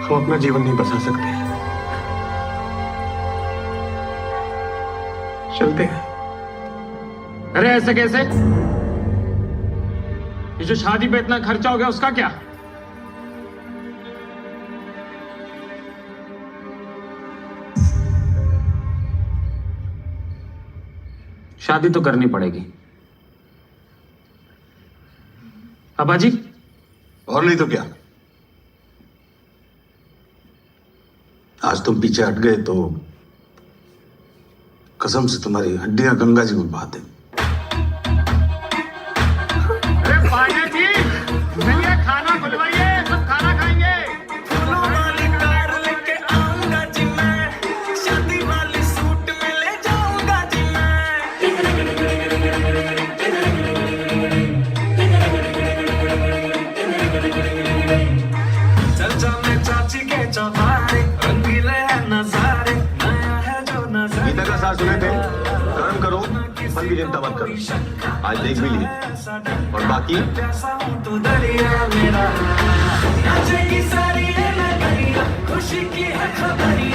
हम अपना जीवन नहीं बसा सकते। चलते हैं। अरे ऐसे कैसे? ये जो शादी पे इतना खर्चा हो गया उसका क्या? शादी तो करनी पड़ेगी अब्बा जी। और नहीं तो क्या, आज तुम पीछे हट गए तो कसम से तुम्हारी हड्डियां गंगा जी में बहा दें। अरे पांडे जी, चलिए खाना खुलवाइए, सब खाना खाएंगे। गीता का साथ सुने थे, कर्म करो, फल की चिंता मत करो। आज देख भी लिए, और बाकी खुशी की है खबरिया।